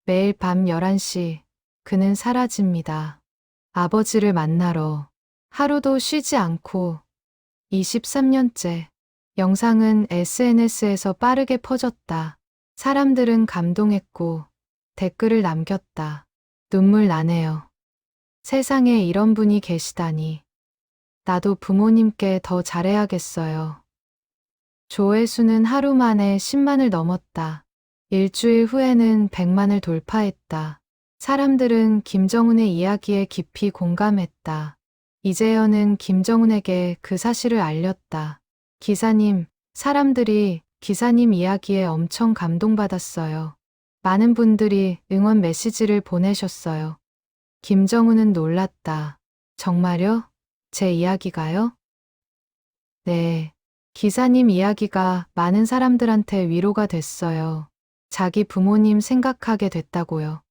매일 밤 11시, 그는 사라집니다. 아버지를 만나러 하루도 쉬지 않고 23년째. 영상은 SNS에서 빠르게 퍼졌다. 사람들은 감동했고 댓글을 남겼다. 눈물 나네요. 세상에 이런 분이 계시다니. 나도 부모님께 더 잘해야겠어요. 조회수는 하루 만에 10만을 넘었다. 일주일 후에는 100만을 돌파했다. 사람들은 김정은의 이야기에 깊이 공감했다. 이재현은 김정은에게 그 사실을 알렸다. 기사님, 사람들이 기사님 이야기에 엄청 감동받았어요. 많은 분들이 응원 메시지를 보내셨어요. 김정은은 놀랐다. 정말요? 제 이야기가요? 네. 기사님 이야기가 많은 사람들한테 위로가 됐어요. 자기 부모님 생각하게 됐다고요.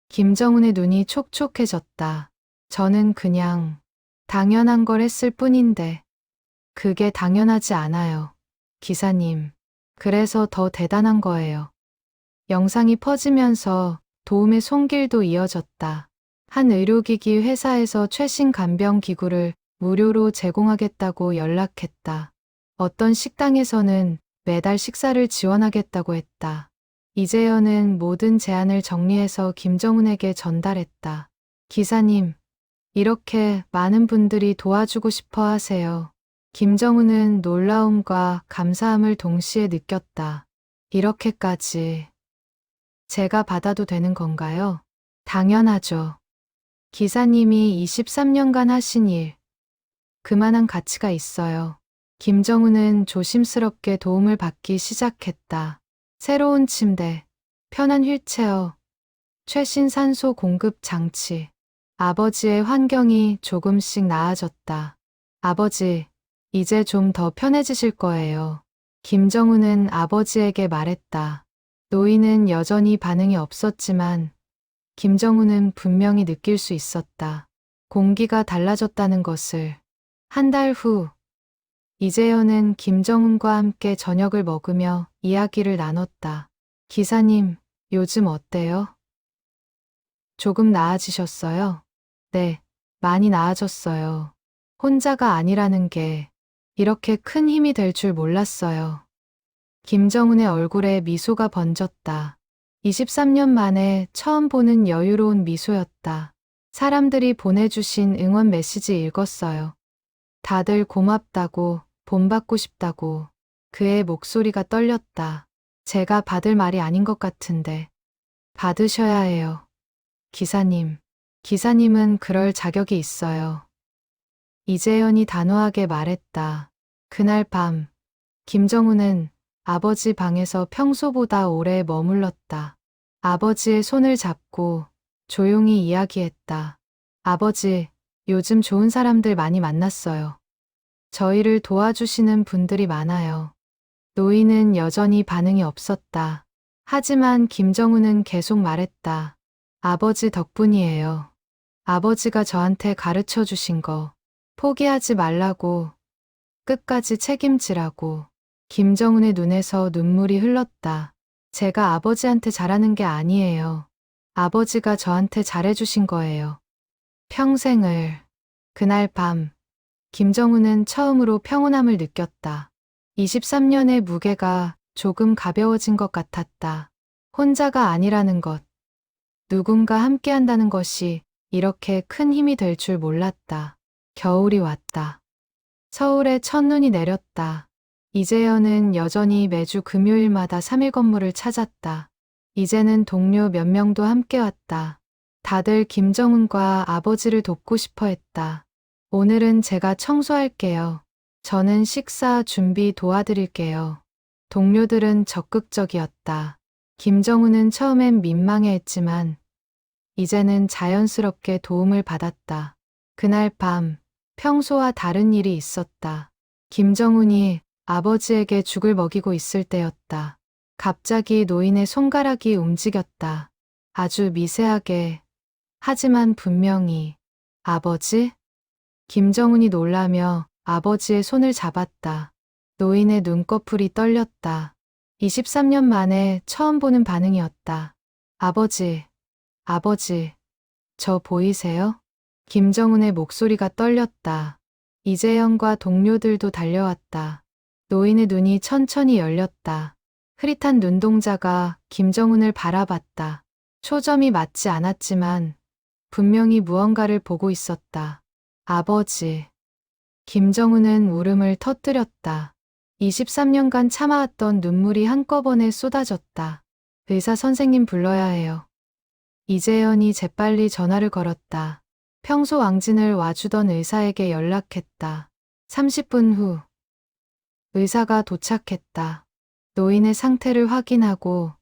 김정은의 눈이 촉촉해졌다. 저는 그냥 당연한 걸 했을 뿐인데. 그게 당연하지 않아요. 기사님. 그래서 더 대단한 거예요. 영상이 퍼지면서 도움의 손길도 이어졌다. 한 의료기기 회사에서 최신 간병 기구를 무료로 제공하겠다고 연락했다. 어떤 식당에서는 매달 식사를 지원하겠다고 했다. 이재현은 모든 제안을 정리해서 김정훈에게 전달했다. 기사님, 이렇게 많은 분들이 도와주고 싶어 하세요. 김정훈은 놀라움과 감사함을 동시에 느꼈다. 이렇게까지 제가 받아도 되는 건가요? 당연하죠. 기사님이 23년간 하신 일, 그만한 가치가 있어요. 김정훈은 조심스럽게 도움을 받기 시작했다. 새로운 침대, 편한 휠체어, 최신 산소 공급 장치. 아버지의 환경이 조금씩 나아졌다. 아버지, 이제 좀 더 편해지실 거예요. 김정훈은 아버지에게 말했다. 노인은 여전히 반응이 없었지만 김정훈은 분명히 느낄 수 있었다. 공기가 달라졌다는 것을. 한 달 후, 이재현은 김정훈과 함께 저녁을 먹으며 이야기를 나눴다. 기사님, 요즘 어때요? 조금 나아지셨어요? 네, 많이 나아졌어요. 혼자가 아니라는 게 이렇게 큰 힘이 될 줄 몰랐어요. 김정훈의 얼굴에 미소가 번졌다. 23년 만에 처음 보는 여유로운 미소였다. 사람들이 보내주신 응원 메시지 읽었어요. 다들 고맙다고, 본받고 싶다고. 그의 목소리가 떨렸다. 제가 받을 말이 아닌 것 같은데. 받으셔야 해요. 기사님. 기사님은 그럴 자격이 있어요. 이재현이 단호하게 말했다. 그날 밤, 김정훈은 아버지 방에서 평소보다 오래 머물렀다. 아버지의 손을 잡고 조용히 이야기했다. 아버지, 요즘 좋은 사람들 많이 만났어요. 저희를 도와주시는 분들이 많아요. 노인은 여전히 반응이 없었다. 하지만 김정훈은 계속 말했다. 아버지 덕분이에요. 아버지가 저한테 가르쳐 주신 거. 포기하지 말라고. 끝까지 책임지라고. 김정훈의 눈에서 눈물이 흘렀다. 제가 아버지한테 잘하는 게 아니에요. 아버지가 저한테 잘해주신 거예요. 평생을. 그날 밤, 김정훈은 처음으로 평온함을 느꼈다. 23년의 무게가 조금 가벼워진 것 같았다. 혼자가 아니라는 것. 누군가 함께한다는 것이 이렇게 큰 힘이 될 줄 몰랐다. 겨울이 왔다. 서울에 첫눈이 내렸다. 이재현은 여전히 매주 금요일마다 3일 건물을 찾았다. 이제는 동료 몇 명도 함께 왔다. 다들 김정훈과 아버지를 돕고 싶어 했다. 오늘은 제가 청소할게요. 저는 식사 준비 도와드릴게요. 동료들은 적극적이었다. 김정훈은 처음엔 민망해했지만 이제는 자연스럽게 도움을 받았다. 그날 밤, 평소와 다른 일이 있었다. 김정훈이 아버지에게 죽을 먹이고 있을 때였다. 갑자기 노인의 손가락이 움직였다. 아주 미세하게. 하지만 분명히. 아버지? 김정훈이 놀라며 아버지의 손을 잡았다. 노인의 눈꺼풀이 떨렸다. 23년 만에 처음 보는 반응이었다. 아버지, 아버지, 저 보이세요? 김정훈의 목소리가 떨렸다. 이재현과 동료들도 달려왔다. 노인의 눈이 천천히 열렸다. 흐릿한 눈동자가 김정훈을 바라봤다. 초점이 맞지 않았지만 분명히 무언가를 보고 있었다. 아버지. 김정훈은 울음을 터뜨렸다. 23년간 참아왔던 눈물이 한꺼번에 쏟아졌다. 의사 선생님 불러야 해요. 이재현이 재빨리 전화를 걸었다. 평소 왕진을 와주던 의사에게 연락했다. 30분 후 의사가 도착했다. 노인의 상태를 확인하고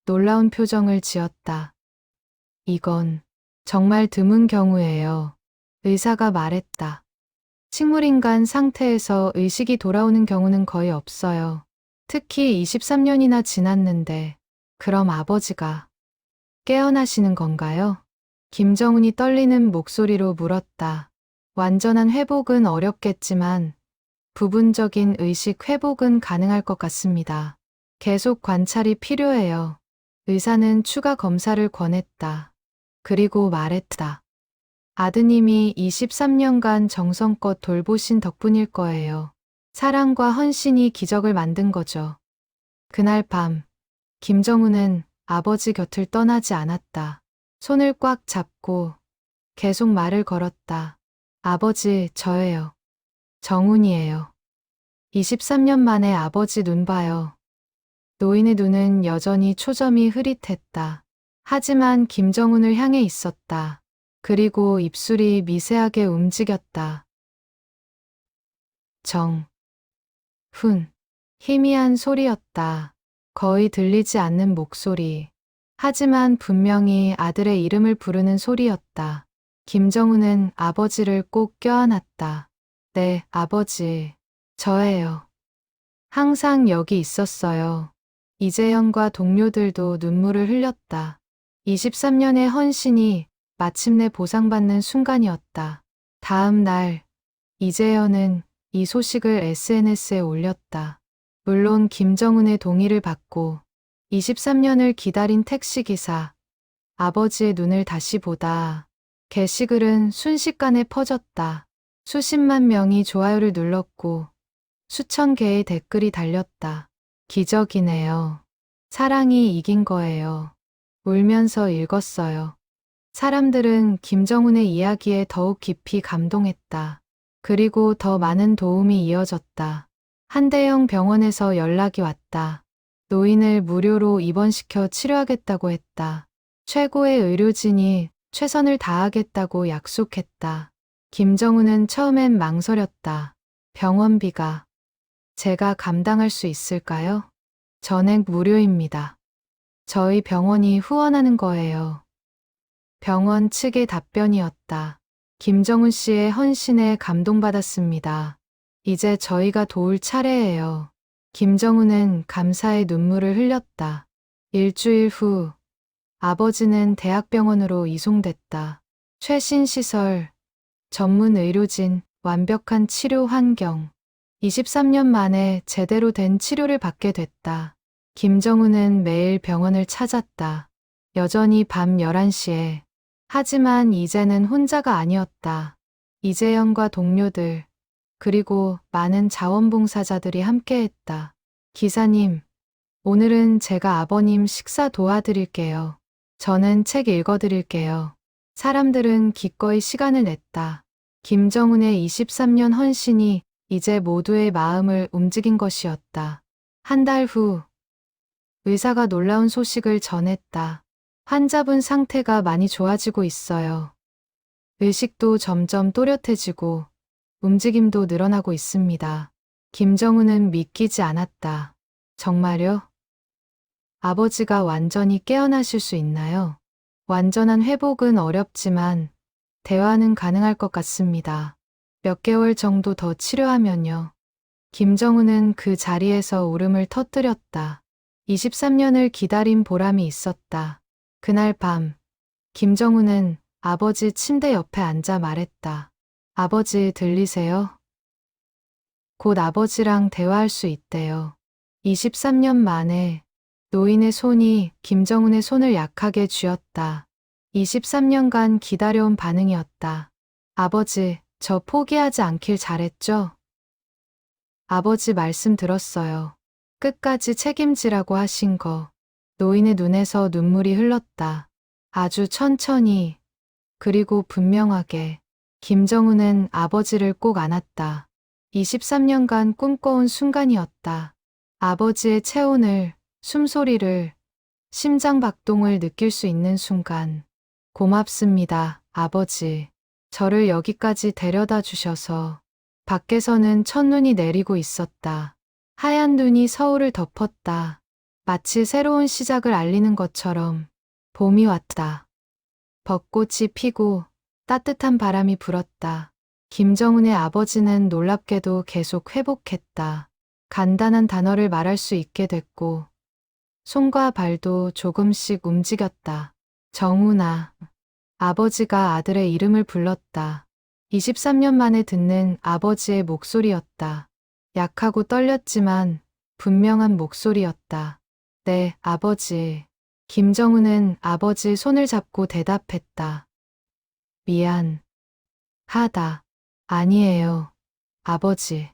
놀라운 표정을 지었다. 이건 정말 드문 경우예요. 의사가 말했다. 식물인간 상태에서 의식이 돌아오는 경우는 거의 없어요. 특히 23년이나 지났는데 그럼 아버지가 깨어나시는 건가요? 김정훈이 떨리는 목소리로 물었다. 완전한 회복은 어렵겠지만 부분적인 의식 회복은 가능할 것 같습니다. 계속 관찰이 필요해요. 의사는 추가 검사를 권했다. 그리고 말했다. 아드님이 23년간 정성껏 돌보신 덕분일 거예요. 사랑과 헌신이 기적을 만든 거죠. 그날 밤, 김정우는 아버지 곁을 떠나지 않았다. 손을 꽉 잡고 계속 말을 걸었다. 아버지, 저예요. 정훈이에요. 23년 만에 아버지 눈 봐요. 노인의 눈은 여전히 초점이 흐릿했다. 하지만 김정훈을 향해 있었다. 그리고 입술이 미세하게 움직였다. 훈. 희미한 소리였다. 거의 들리지 않는 목소리. 하지만 분명히 아들의 이름을 부르는 소리였다. 김정훈은 아버지를 꼭 껴안았다. 네, 아버지. 저예요. 항상 여기 있었어요. 이재현과 동료들도 눈물을 흘렸다. 23년의 헌신이 마침내 보상받는 순간이었다. 다음 날, 이재현은 이 소식을 SNS에 올렸다. 물론 김정은의 동의를 받고 23년을 기다린 택시기사, 아버지의 눈을 다시 보다. 게시글은 순식간에 퍼졌다. 수십만 명이 좋아요를 눌렀고 수천 개의 댓글이 달렸다. 기적이네요. 사랑이 이긴 거예요. 울면서 읽었어요. 사람들은 김정은의 이야기에 더욱 깊이 감동했다. 그리고 더 많은 도움이 이어졌다. 한 대형 병원에서 연락이 왔다. 노인을 무료로 입원시켜 치료하겠다고 했다. 최고의 의료진이 최선을 다하겠다고 약속했다. 김정은은 처음엔 망설였다. 병원비가 제가 감당할 수 있을까요? 전액 무료입니다. 저희 병원이 후원하는 거예요. 병원 측의 답변이었다. 김정은 씨의 헌신에 감동받았습니다. 이제 저희가 도울 차례예요. 김정은은 감사의 눈물을 흘렸다. 일주일 후, 아버지는 대학병원으로 이송됐다. 최신 시설, 전문 의료진, 완벽한 치료 환경. 23년 만에 제대로 된 치료를 받게 됐다. 김정은은 매일 병원을 찾았다. 여전히 밤 11시에. 하지만 이제는 혼자가 아니었다. 이재현과 동료들, 그리고 많은 자원봉사자들이 함께했다. 기사님, 오늘은 제가 아버님 식사 도와드릴게요. 저는 책 읽어드릴게요. 사람들은 기꺼이 시간을 냈다. 김정은의 23년 헌신이 이제 모두의 마음을 움직인 것이었다. 한 달 후, 의사가 놀라운 소식을 전했다. 환자분 상태가 많이 좋아지고 있어요. 의식도 점점 또렷해지고 움직임도 늘어나고 있습니다. 김정은은 믿기지 않았다. 정말요? 아버지가 완전히 깨어나실 수 있나요? 완전한 회복은 어렵지만 대화는 가능할 것 같습니다. 몇 개월 정도 더 치료하면요. 김정은은 그 자리에서 울음을 터뜨렸다. 23년을 기다린 보람이 있었다. 그날 밤, 김정은은 아버지 침대 옆에 앉아 말했다. 아버지 들리세요? 곧 아버지랑 대화할 수 있대요. 23년 만에 노인의 손이 김정은의 손을 약하게 쥐었다. 23년간 기다려온 반응이었다. 아버지, 저 포기하지 않길 잘했죠? 아버지 말씀 들었어요. 끝까지 책임지라고 하신 거. 노인의 눈에서 눈물이 흘렀다. 아주 천천히, 그리고 분명하게. 김정은은 아버지를 꼭 안았다. 23년간 꿈꿔온 순간이었다. 아버지의 체온을, 숨소리를, 심장 박동을 느낄 수 있는 순간. 고맙습니다, 아버지. 저를 여기까지 데려다 주셔서. 밖에서는 첫눈이 내리고 있었다. 하얀 눈이 서울을 덮었다. 마치 새로운 시작을 알리는 것처럼 봄이 왔다. 벚꽃이 피고 따뜻한 바람이 불었다. 김정은의 아버지는 놀랍게도 계속 회복했다. 간단한 단어를 말할 수 있게 됐고 손과 발도 조금씩 움직였다. 정훈아. 아버지가 아들의 이름을 불렀다. 23년 만에 듣는 아버지의 목소리였다. 약하고 떨렸지만 분명한 목소리였다. 네, 아버지. 김정은은 아버지의 손을 잡고 대답했다. 하다. 아니에요. 아버지.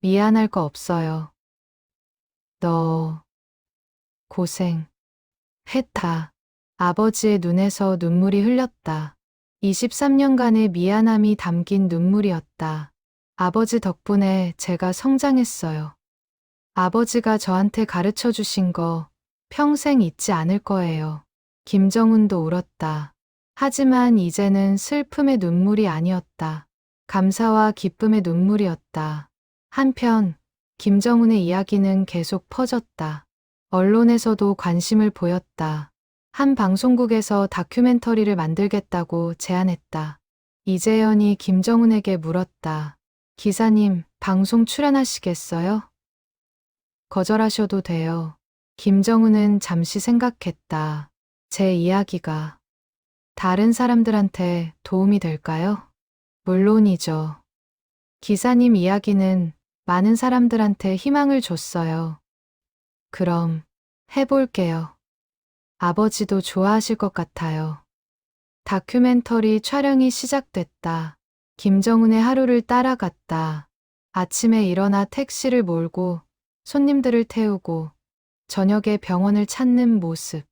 미안할 거 없어요. 너 고생했다. 아버지의 눈에서 눈물이 흘렸다. 23년간의 미안함이 담긴 눈물이었다. 아버지 덕분에 제가 성장했어요. 아버지가 저한테 가르쳐 주신 거 평생 잊지 않을 거예요. 김정은도 울었다. 하지만 이제는 슬픔의 눈물이 아니었다. 감사와 기쁨의 눈물이었다. 한편 김정은의 이야기는 계속 퍼졌다. 언론에서도 관심을 보였다. 한 방송국에서 다큐멘터리를 만들겠다고 제안했다. 이재현이 김정은에게 물었다. 기사님, 방송 출연하시겠어요? 거절하셔도 돼요. 김정은은 잠시 생각했다. 제 이야기가 다른 사람들한테 도움이 될까요? 물론이죠. 기사님 이야기는 많은 사람들한테 희망을 줬어요. 그럼 해볼게요. 아버지도 좋아하실 것 같아요. 다큐멘터리 촬영이 시작됐다. 김정은의 하루를 따라갔다. 아침에 일어나 택시를 몰고 손님들을 태우고 저녁에 병원을 찾는 모습.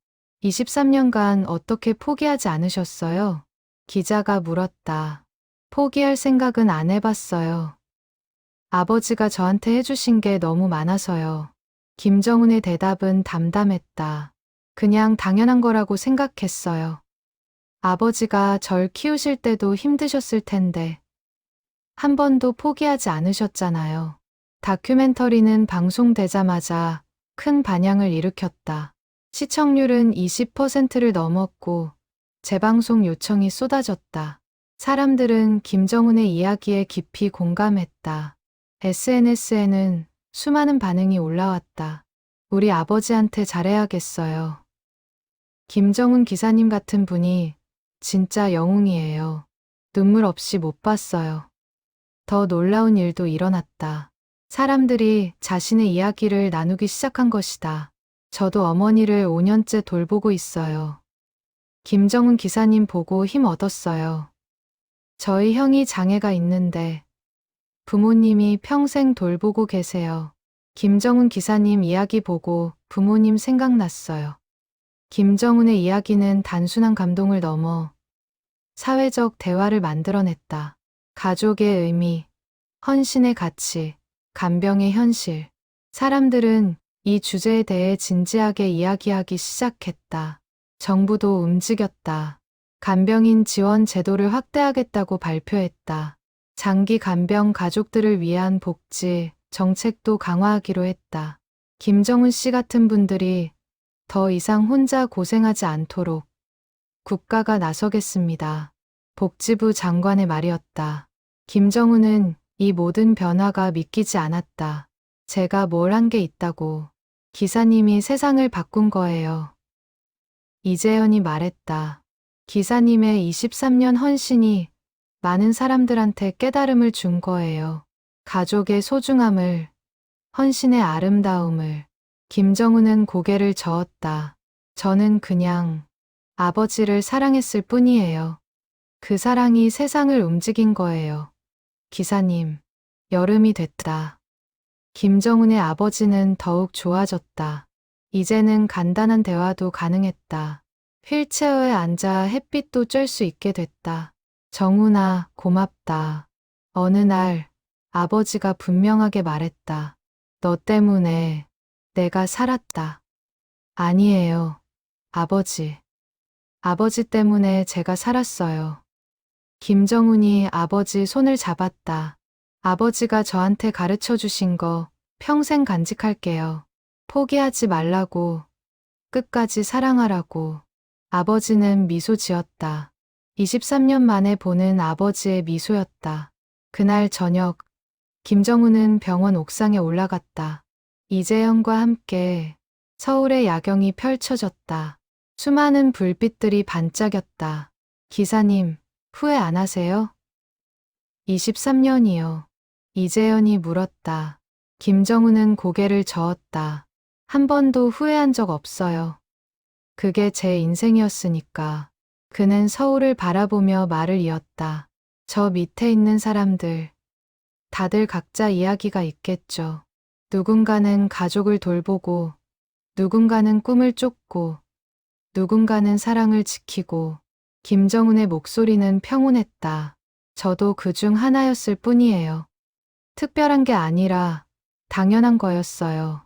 23년간 어떻게 포기하지 않으셨어요? 기자가 물었다. 포기할 생각은 안 해봤어요. 아버지가 저한테 해주신 게 너무 많아서요. 김정은의 대답은 담담했다. 그냥 당연한 거라고 생각했어요. 아버지가 절 키우실 때도 힘드셨을 텐데 한 번도 포기하지 않으셨잖아요. 다큐멘터리는 방송되자마자 큰 반향을 일으켰다. 시청률은 20%를 넘었고 재방송 요청이 쏟아졌다. 사람들은 김정은의 이야기에 깊이 공감했다. SNS에는 수많은 반응이 올라왔다. 우리 아버지한테 잘해야겠어요. 김정은 기사님 같은 분이 진짜 영웅이에요. 눈물 없이 못 봤어요. 더 놀라운 일도 일어났다. 사람들이 자신의 이야기를 나누기 시작한 것이다. 저도 어머니를 5년째 돌보고 있어요. 김정은 기사님 보고 힘 얻었어요. 저희 형이 장애가 있는데 부모님이 평생 돌보고 계세요. 김정은 기사님 이야기 보고 부모님 생각났어요. 김정은의 이야기는 단순한 감동을 넘어 사회적 대화를 만들어냈다. 가족의 의미, 헌신의 가치, 간병의 현실. 사람들은 이 주제에 대해 진지하게 이야기하기 시작했다. 정부도 움직였다. 간병인 지원 제도를 확대하겠다고 발표했다. 장기 간병 가족들을 위한 복지, 정책도 강화하기로 했다. 김정은 씨 같은 분들이 더 이상 혼자 고생하지 않도록 국가가 나서겠습니다. 복지부 장관의 말이었다. 김정은은 이 모든 변화가 믿기지 않았다. 제가 뭘 한 게 있다고. 기사님이 세상을 바꾼 거예요. 이재현이 말했다. 기사님의 23년 헌신이 많은 사람들한테 깨달음을 준 거예요. 가족의 소중함을, 헌신의 아름다움을. 김정은은 고개를 저었다. 저는 그냥 아버지를 사랑했을 뿐이에요. 그 사랑이 세상을 움직인 거예요. 기사님, 여름이 됐다. 김정은의 아버지는 더욱 좋아졌다. 이제는 간단한 대화도 가능했다. 휠체어에 앉아 햇빛도 쬐 수 있게 됐다. 정훈아, 고맙다. 어느 날 아버지가 분명하게 말했다. 너 때문에 내가 살았다. 아니에요, 아버지. 아버지 때문에 제가 살았어요. 김정훈이 아버지 손을 잡았다. 아버지가 저한테 가르쳐 주신 거 평생 간직할게요. 포기하지 말라고, 끝까지 사랑하라고. 아버지는 미소 지었다. 23년 만에 보는 아버지의 미소였다. 그날 저녁, 김정훈은 병원 옥상에 올라갔다. 이재현과 함께 서울의 야경이 펼쳐졌다. 수많은 불빛들이 반짝였다. 기사님, 후회 안 하세요? 23년이요. 이재현이 물었다. 김정은은 고개를 저었다. 한 번도 후회한 적 없어요. 그게 제 인생이었으니까. 그는 서울을 바라보며 말을 이었다. 저 밑에 있는 사람들, 다들 각자 이야기가 있겠죠. 누군가는 가족을 돌보고, 누군가는 꿈을 쫓고 누군가는 사랑을 지키고 김정은의 목소리는 평온했다. 저도 그중 하나였을 뿐이에요. 특별한 게 아니라 당연한 거였어요.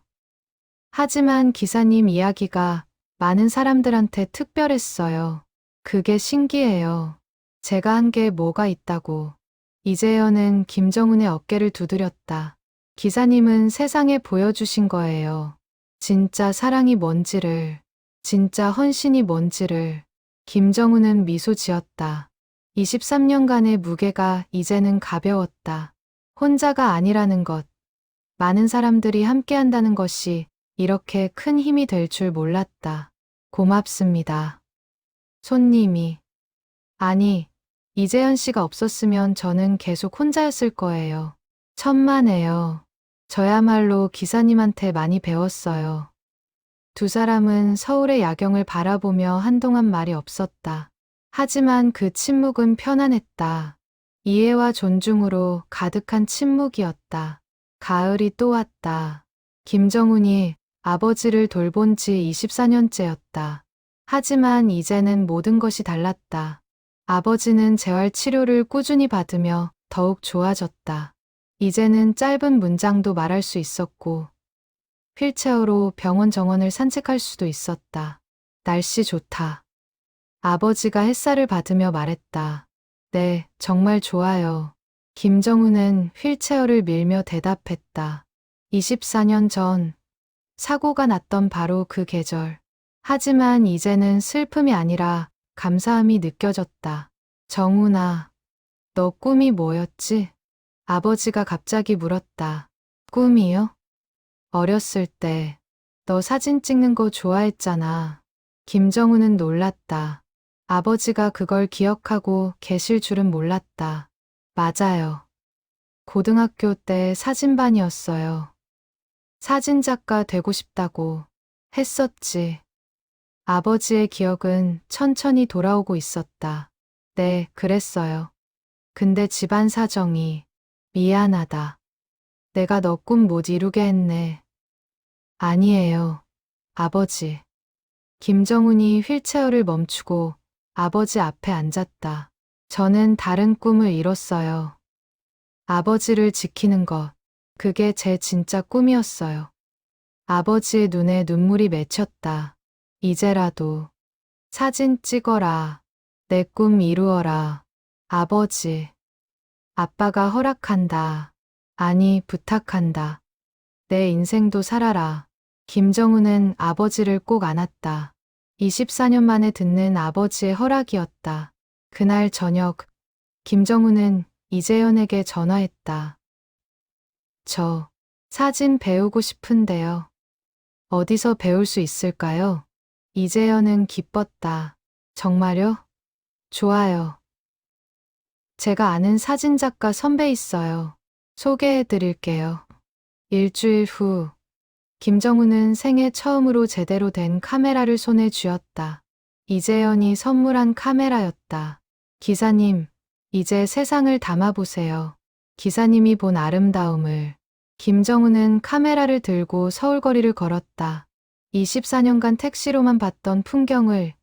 하지만 기사님 이야기가 많은 사람들한테 특별했어요. 그게 신기해요. 제가 한 게 뭐가 있다고. 이재현은 김정은의 어깨를 두드렸다. 기사님은 세상에 보여주신 거예요. 진짜 사랑이 뭔지를, 진짜 헌신이 뭔지를. 김정은은 미소 지었다. 23년간의 무게가 이제는 가벼웠다. 혼자가 아니라는 것, 많은 사람들이 함께한다는 것이 이렇게 큰 힘이 될 줄 몰랐다. 고맙습니다. 손님이. 아니, 이재현 씨가 없었으면 저는 계속 혼자였을 거예요. 천만에요. 저야말로 기사님한테 많이 배웠어요. 두 사람은 서울의 야경을 바라보며 한동안 말이 없었다. 하지만 그 침묵은 편안했다. 이해와 존중으로 가득한 침묵이었다. 가을이 또 왔다. 김정은이 아버지를 돌본 지 24년째였다. 하지만 이제는 모든 것이 달랐다. 아버지는 재활 치료를 꾸준히 받으며 더욱 좋아졌다. 이제는 짧은 문장도 말할 수 있었고, 휠체어로 병원 정원을 산책할 수도 있었다. 날씨 좋다. 아버지가 햇살을 받으며 말했다. 네, 정말 좋아요. 김정은은 휠체어를 밀며 대답했다. 24년 전, 사고가 났던 바로 그 계절. 하지만 이제는 슬픔이 아니라 감사함이 느껴졌다. 정훈아, 너 꿈이 뭐였지? 아버지가 갑자기 물었다. 꿈이요? 어렸을 때 너 사진 찍는 거 좋아했잖아. 김정훈은 놀랐다. 아버지가 그걸 기억하고 계실 줄은 몰랐다. 맞아요. 고등학교 때 사진반이었어요. 사진작가 되고 싶다고 했었지. 아버지의 기억은 천천히 돌아오고 있었다. 네, 그랬어요. 근데 집안 사정이 미안하다. 내가 너 꿈 못 이루게 했네. 아니에요, 아버지. 김정훈이 휠체어를 멈추고 아버지 앞에 앉았다. 저는 다른 꿈을 이뤘어요. 아버지를 지키는 것. 그게 제 진짜 꿈이었어요. 아버지의 눈에 눈물이 맺혔다. 이제라도 사진 찍어라. 내 꿈 이루어라. 아버지. 아빠가 허락한다. 아니, 부탁한다. 내 인생도 살아라. 김정훈은 아버지를 꼭 안았다. 24년 만에 듣는 아버지의 허락이었다. 그날 저녁, 김정훈은 이재현에게 전화했다. 저 사진 배우고 싶은데요. 어디서 배울 수 있을까요? 이재현은 기뻤다. 정말요? 좋아요. 제가 아는 사진작가 선배 있어요. 소개해 드릴게요. 일주일 후, 김정훈은 생애 처음으로 제대로 된 카메라를 손에 쥐었다. 이재현이 선물한 카메라였다. 기사님, 이제 세상을 담아보세요. 기사님이 본 아름다움을. 김정훈은 카메라를 들고 서울거리를 걸었다. 24년간 택시로만 봤던 풍경을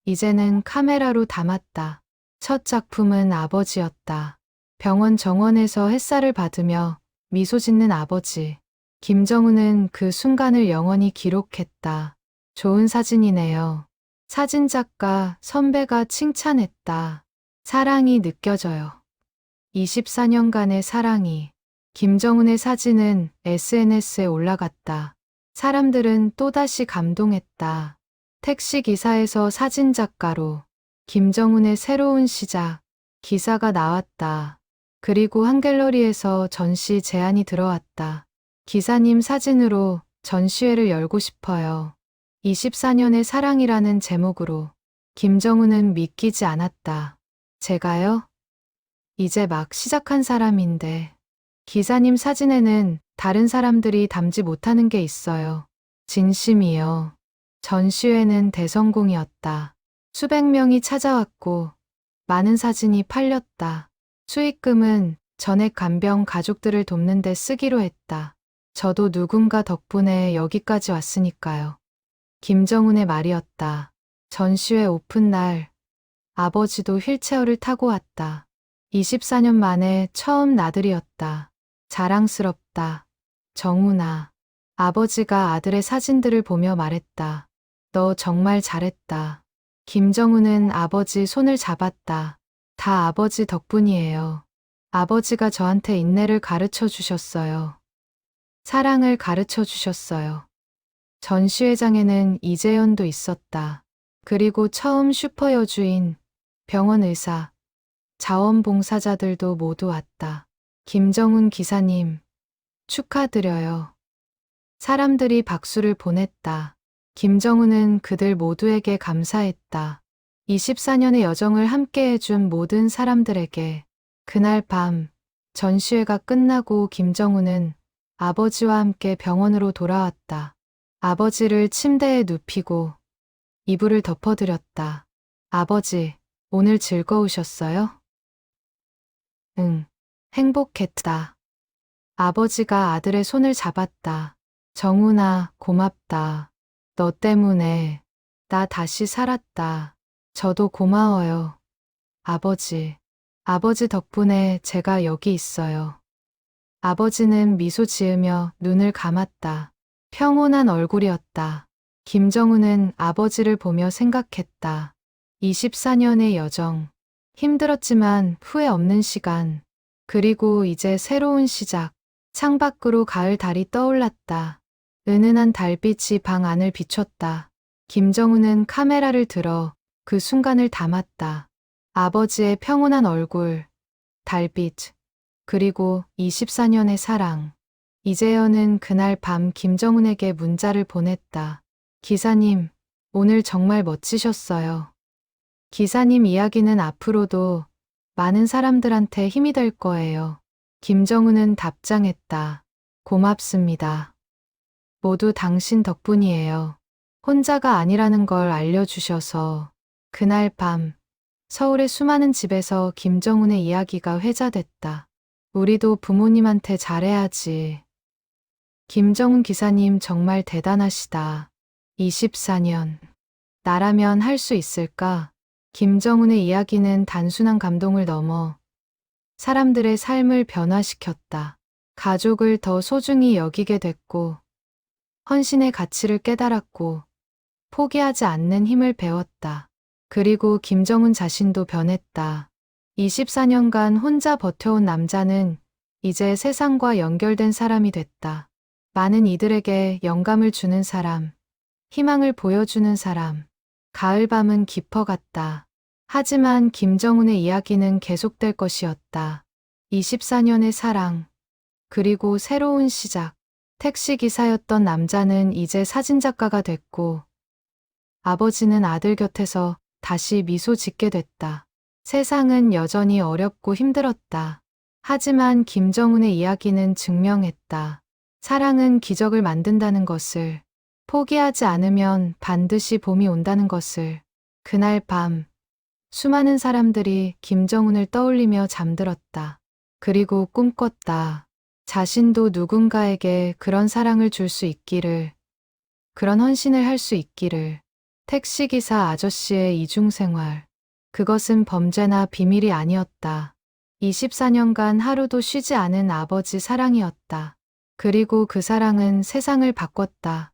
이제는 카메라로 담았다. 첫 작품은 아버지였다. 병원 정원에서 햇살을 받으며 미소 짓는 아버지. 김정훈은 그 순간을 영원히 기록했다. 좋은 사진이네요. 사진작가 선배가 칭찬했다. 사랑이 느껴져요. 24년간의 사랑이. 김정훈의 사진은 SNS에 올라갔다. 사람들은 또다시 감동했다. 택시기사에서 사진작가로 김정훈의 새로운 시작. 기사가 나왔다. 그리고 한 갤러리에서 전시 제안이 들어왔다. 기사님 사진으로 전시회를 열고 싶어요. 24년의 사랑이라는 제목으로. 김정훈은 믿기지 않았다. 제가요? 이제 막 시작한 사람인데. 기사님 사진에는 다른 사람들이 담지 못하는 게 있어요. 진심이요. 전시회는 대성공이었다. 수백 명이 찾아왔고 많은 사진이 팔렸다. 수익금은 전액 간병 가족들을 돕는 데 쓰기로 했다. 저도 누군가 덕분에 여기까지 왔으니까요. 김정훈의 말이었다. 전시회 오픈 날 아버지도 휠체어를 타고 왔다. 24년 만에 처음 나들이였다. 자랑스럽다. 정훈아. 아버지가 아들의 사진들을 보며 말했다. 너 정말 잘했다. 김정훈은 아버지 손을 잡았다. 다 아버지 덕분이에요. 아버지가 저한테 인내를 가르쳐 주셨어요. 사랑을 가르쳐 주셨어요. 전시회장에는 이재현도 있었다. 그리고 처음 슈퍼여주인, 병원 의사, 자원봉사자들도 모두 왔다. 김정훈 기사님, 축하드려요. 사람들이 박수를 보냈다. 김정훈은 그들 모두에게 감사했다. 24년의 여정을 함께 해준 모든 사람들에게. 그날 밤, 전시회가 끝나고 김정훈은 아버지와 함께 병원으로 돌아왔다. 아버지를 침대에 눕히고 이불을 덮어드렸다. 아버지, 오늘 즐거우셨어요? 응, 행복했다. 아버지가 아들의 손을 잡았다. 정훈아, 고맙다. 너 때문에 나 다시 살았다. 저도 고마워요. 아버지, 아버지 덕분에 제가 여기 있어요. 아버지는 미소 지으며 눈을 감았다. 평온한 얼굴이었다. 김정훈은 아버지를 보며 생각했다. 24년의 여정. 힘들었지만 후회 없는 시간. 그리고 이제 새로운 시작. 창밖으로 가을 달이 떠올랐다. 은은한 달빛이 방 안을 비췄다. 김정훈은 카메라를 들어 그 순간을 담았다. 아버지의 평온한 얼굴, 달빛, 그리고 24년의 사랑. 이재현은 그날 밤 김정훈에게 문자를 보냈다. 기사님, 오늘 정말 멋지셨어요. 기사님 이야기는 앞으로도 많은 사람들한테 힘이 될 거예요. 김정훈은 답장했다. 고맙습니다. 모두 당신 덕분이에요. 혼자가 아니라는 걸 알려주셔서. 그날 밤, 서울의 수많은 집에서 김정훈의 이야기가 회자됐다. 우리도 부모님한테 잘해야지. 김정훈 기사님 정말 대단하시다. 24년. 나라면 할 수 있을까? 김정훈의 이야기는 단순한 감동을 넘어 사람들의 삶을 변화시켰다. 가족을 더 소중히 여기게 됐고, 헌신의 가치를 깨달았고, 포기하지 않는 힘을 배웠다. 그리고 김정훈 자신도 변했다. 24년간 혼자 버텨온 남자는 이제 세상과 연결된 사람이 됐다. 많은 이들에게 영감을 주는 사람, 희망을 보여주는 사람. 가을밤은 깊어갔다. 하지만 김정훈의 이야기는 계속될 것이었다. 24년의 사랑, 그리고 새로운 시작. 택시기사였던 남자는 이제 사진작가가 됐고, 아버지는 아들 곁에서 다시 미소 짓게 됐다. 세상은 여전히 어렵고 힘들었다. 하지만 김정훈의 이야기는 증명했다. 사랑은 기적을 만든다는 것을, 포기하지 않으면 반드시 봄이 온다는 것을. 그날 밤, 수많은 사람들이 김정훈을 떠올리며 잠들었다. 그리고 꿈꿨다. 자신도 누군가에게 그런 사랑을 줄 수 있기를, 그런 헌신을 할 수 있기를. 택시기사 아저씨의 이중생활. 그것은 범죄나 비밀이 아니었다. 24년간 하루도 쉬지 않은 아버지 사랑이었다. 그리고 그 사랑은 세상을 바꿨다.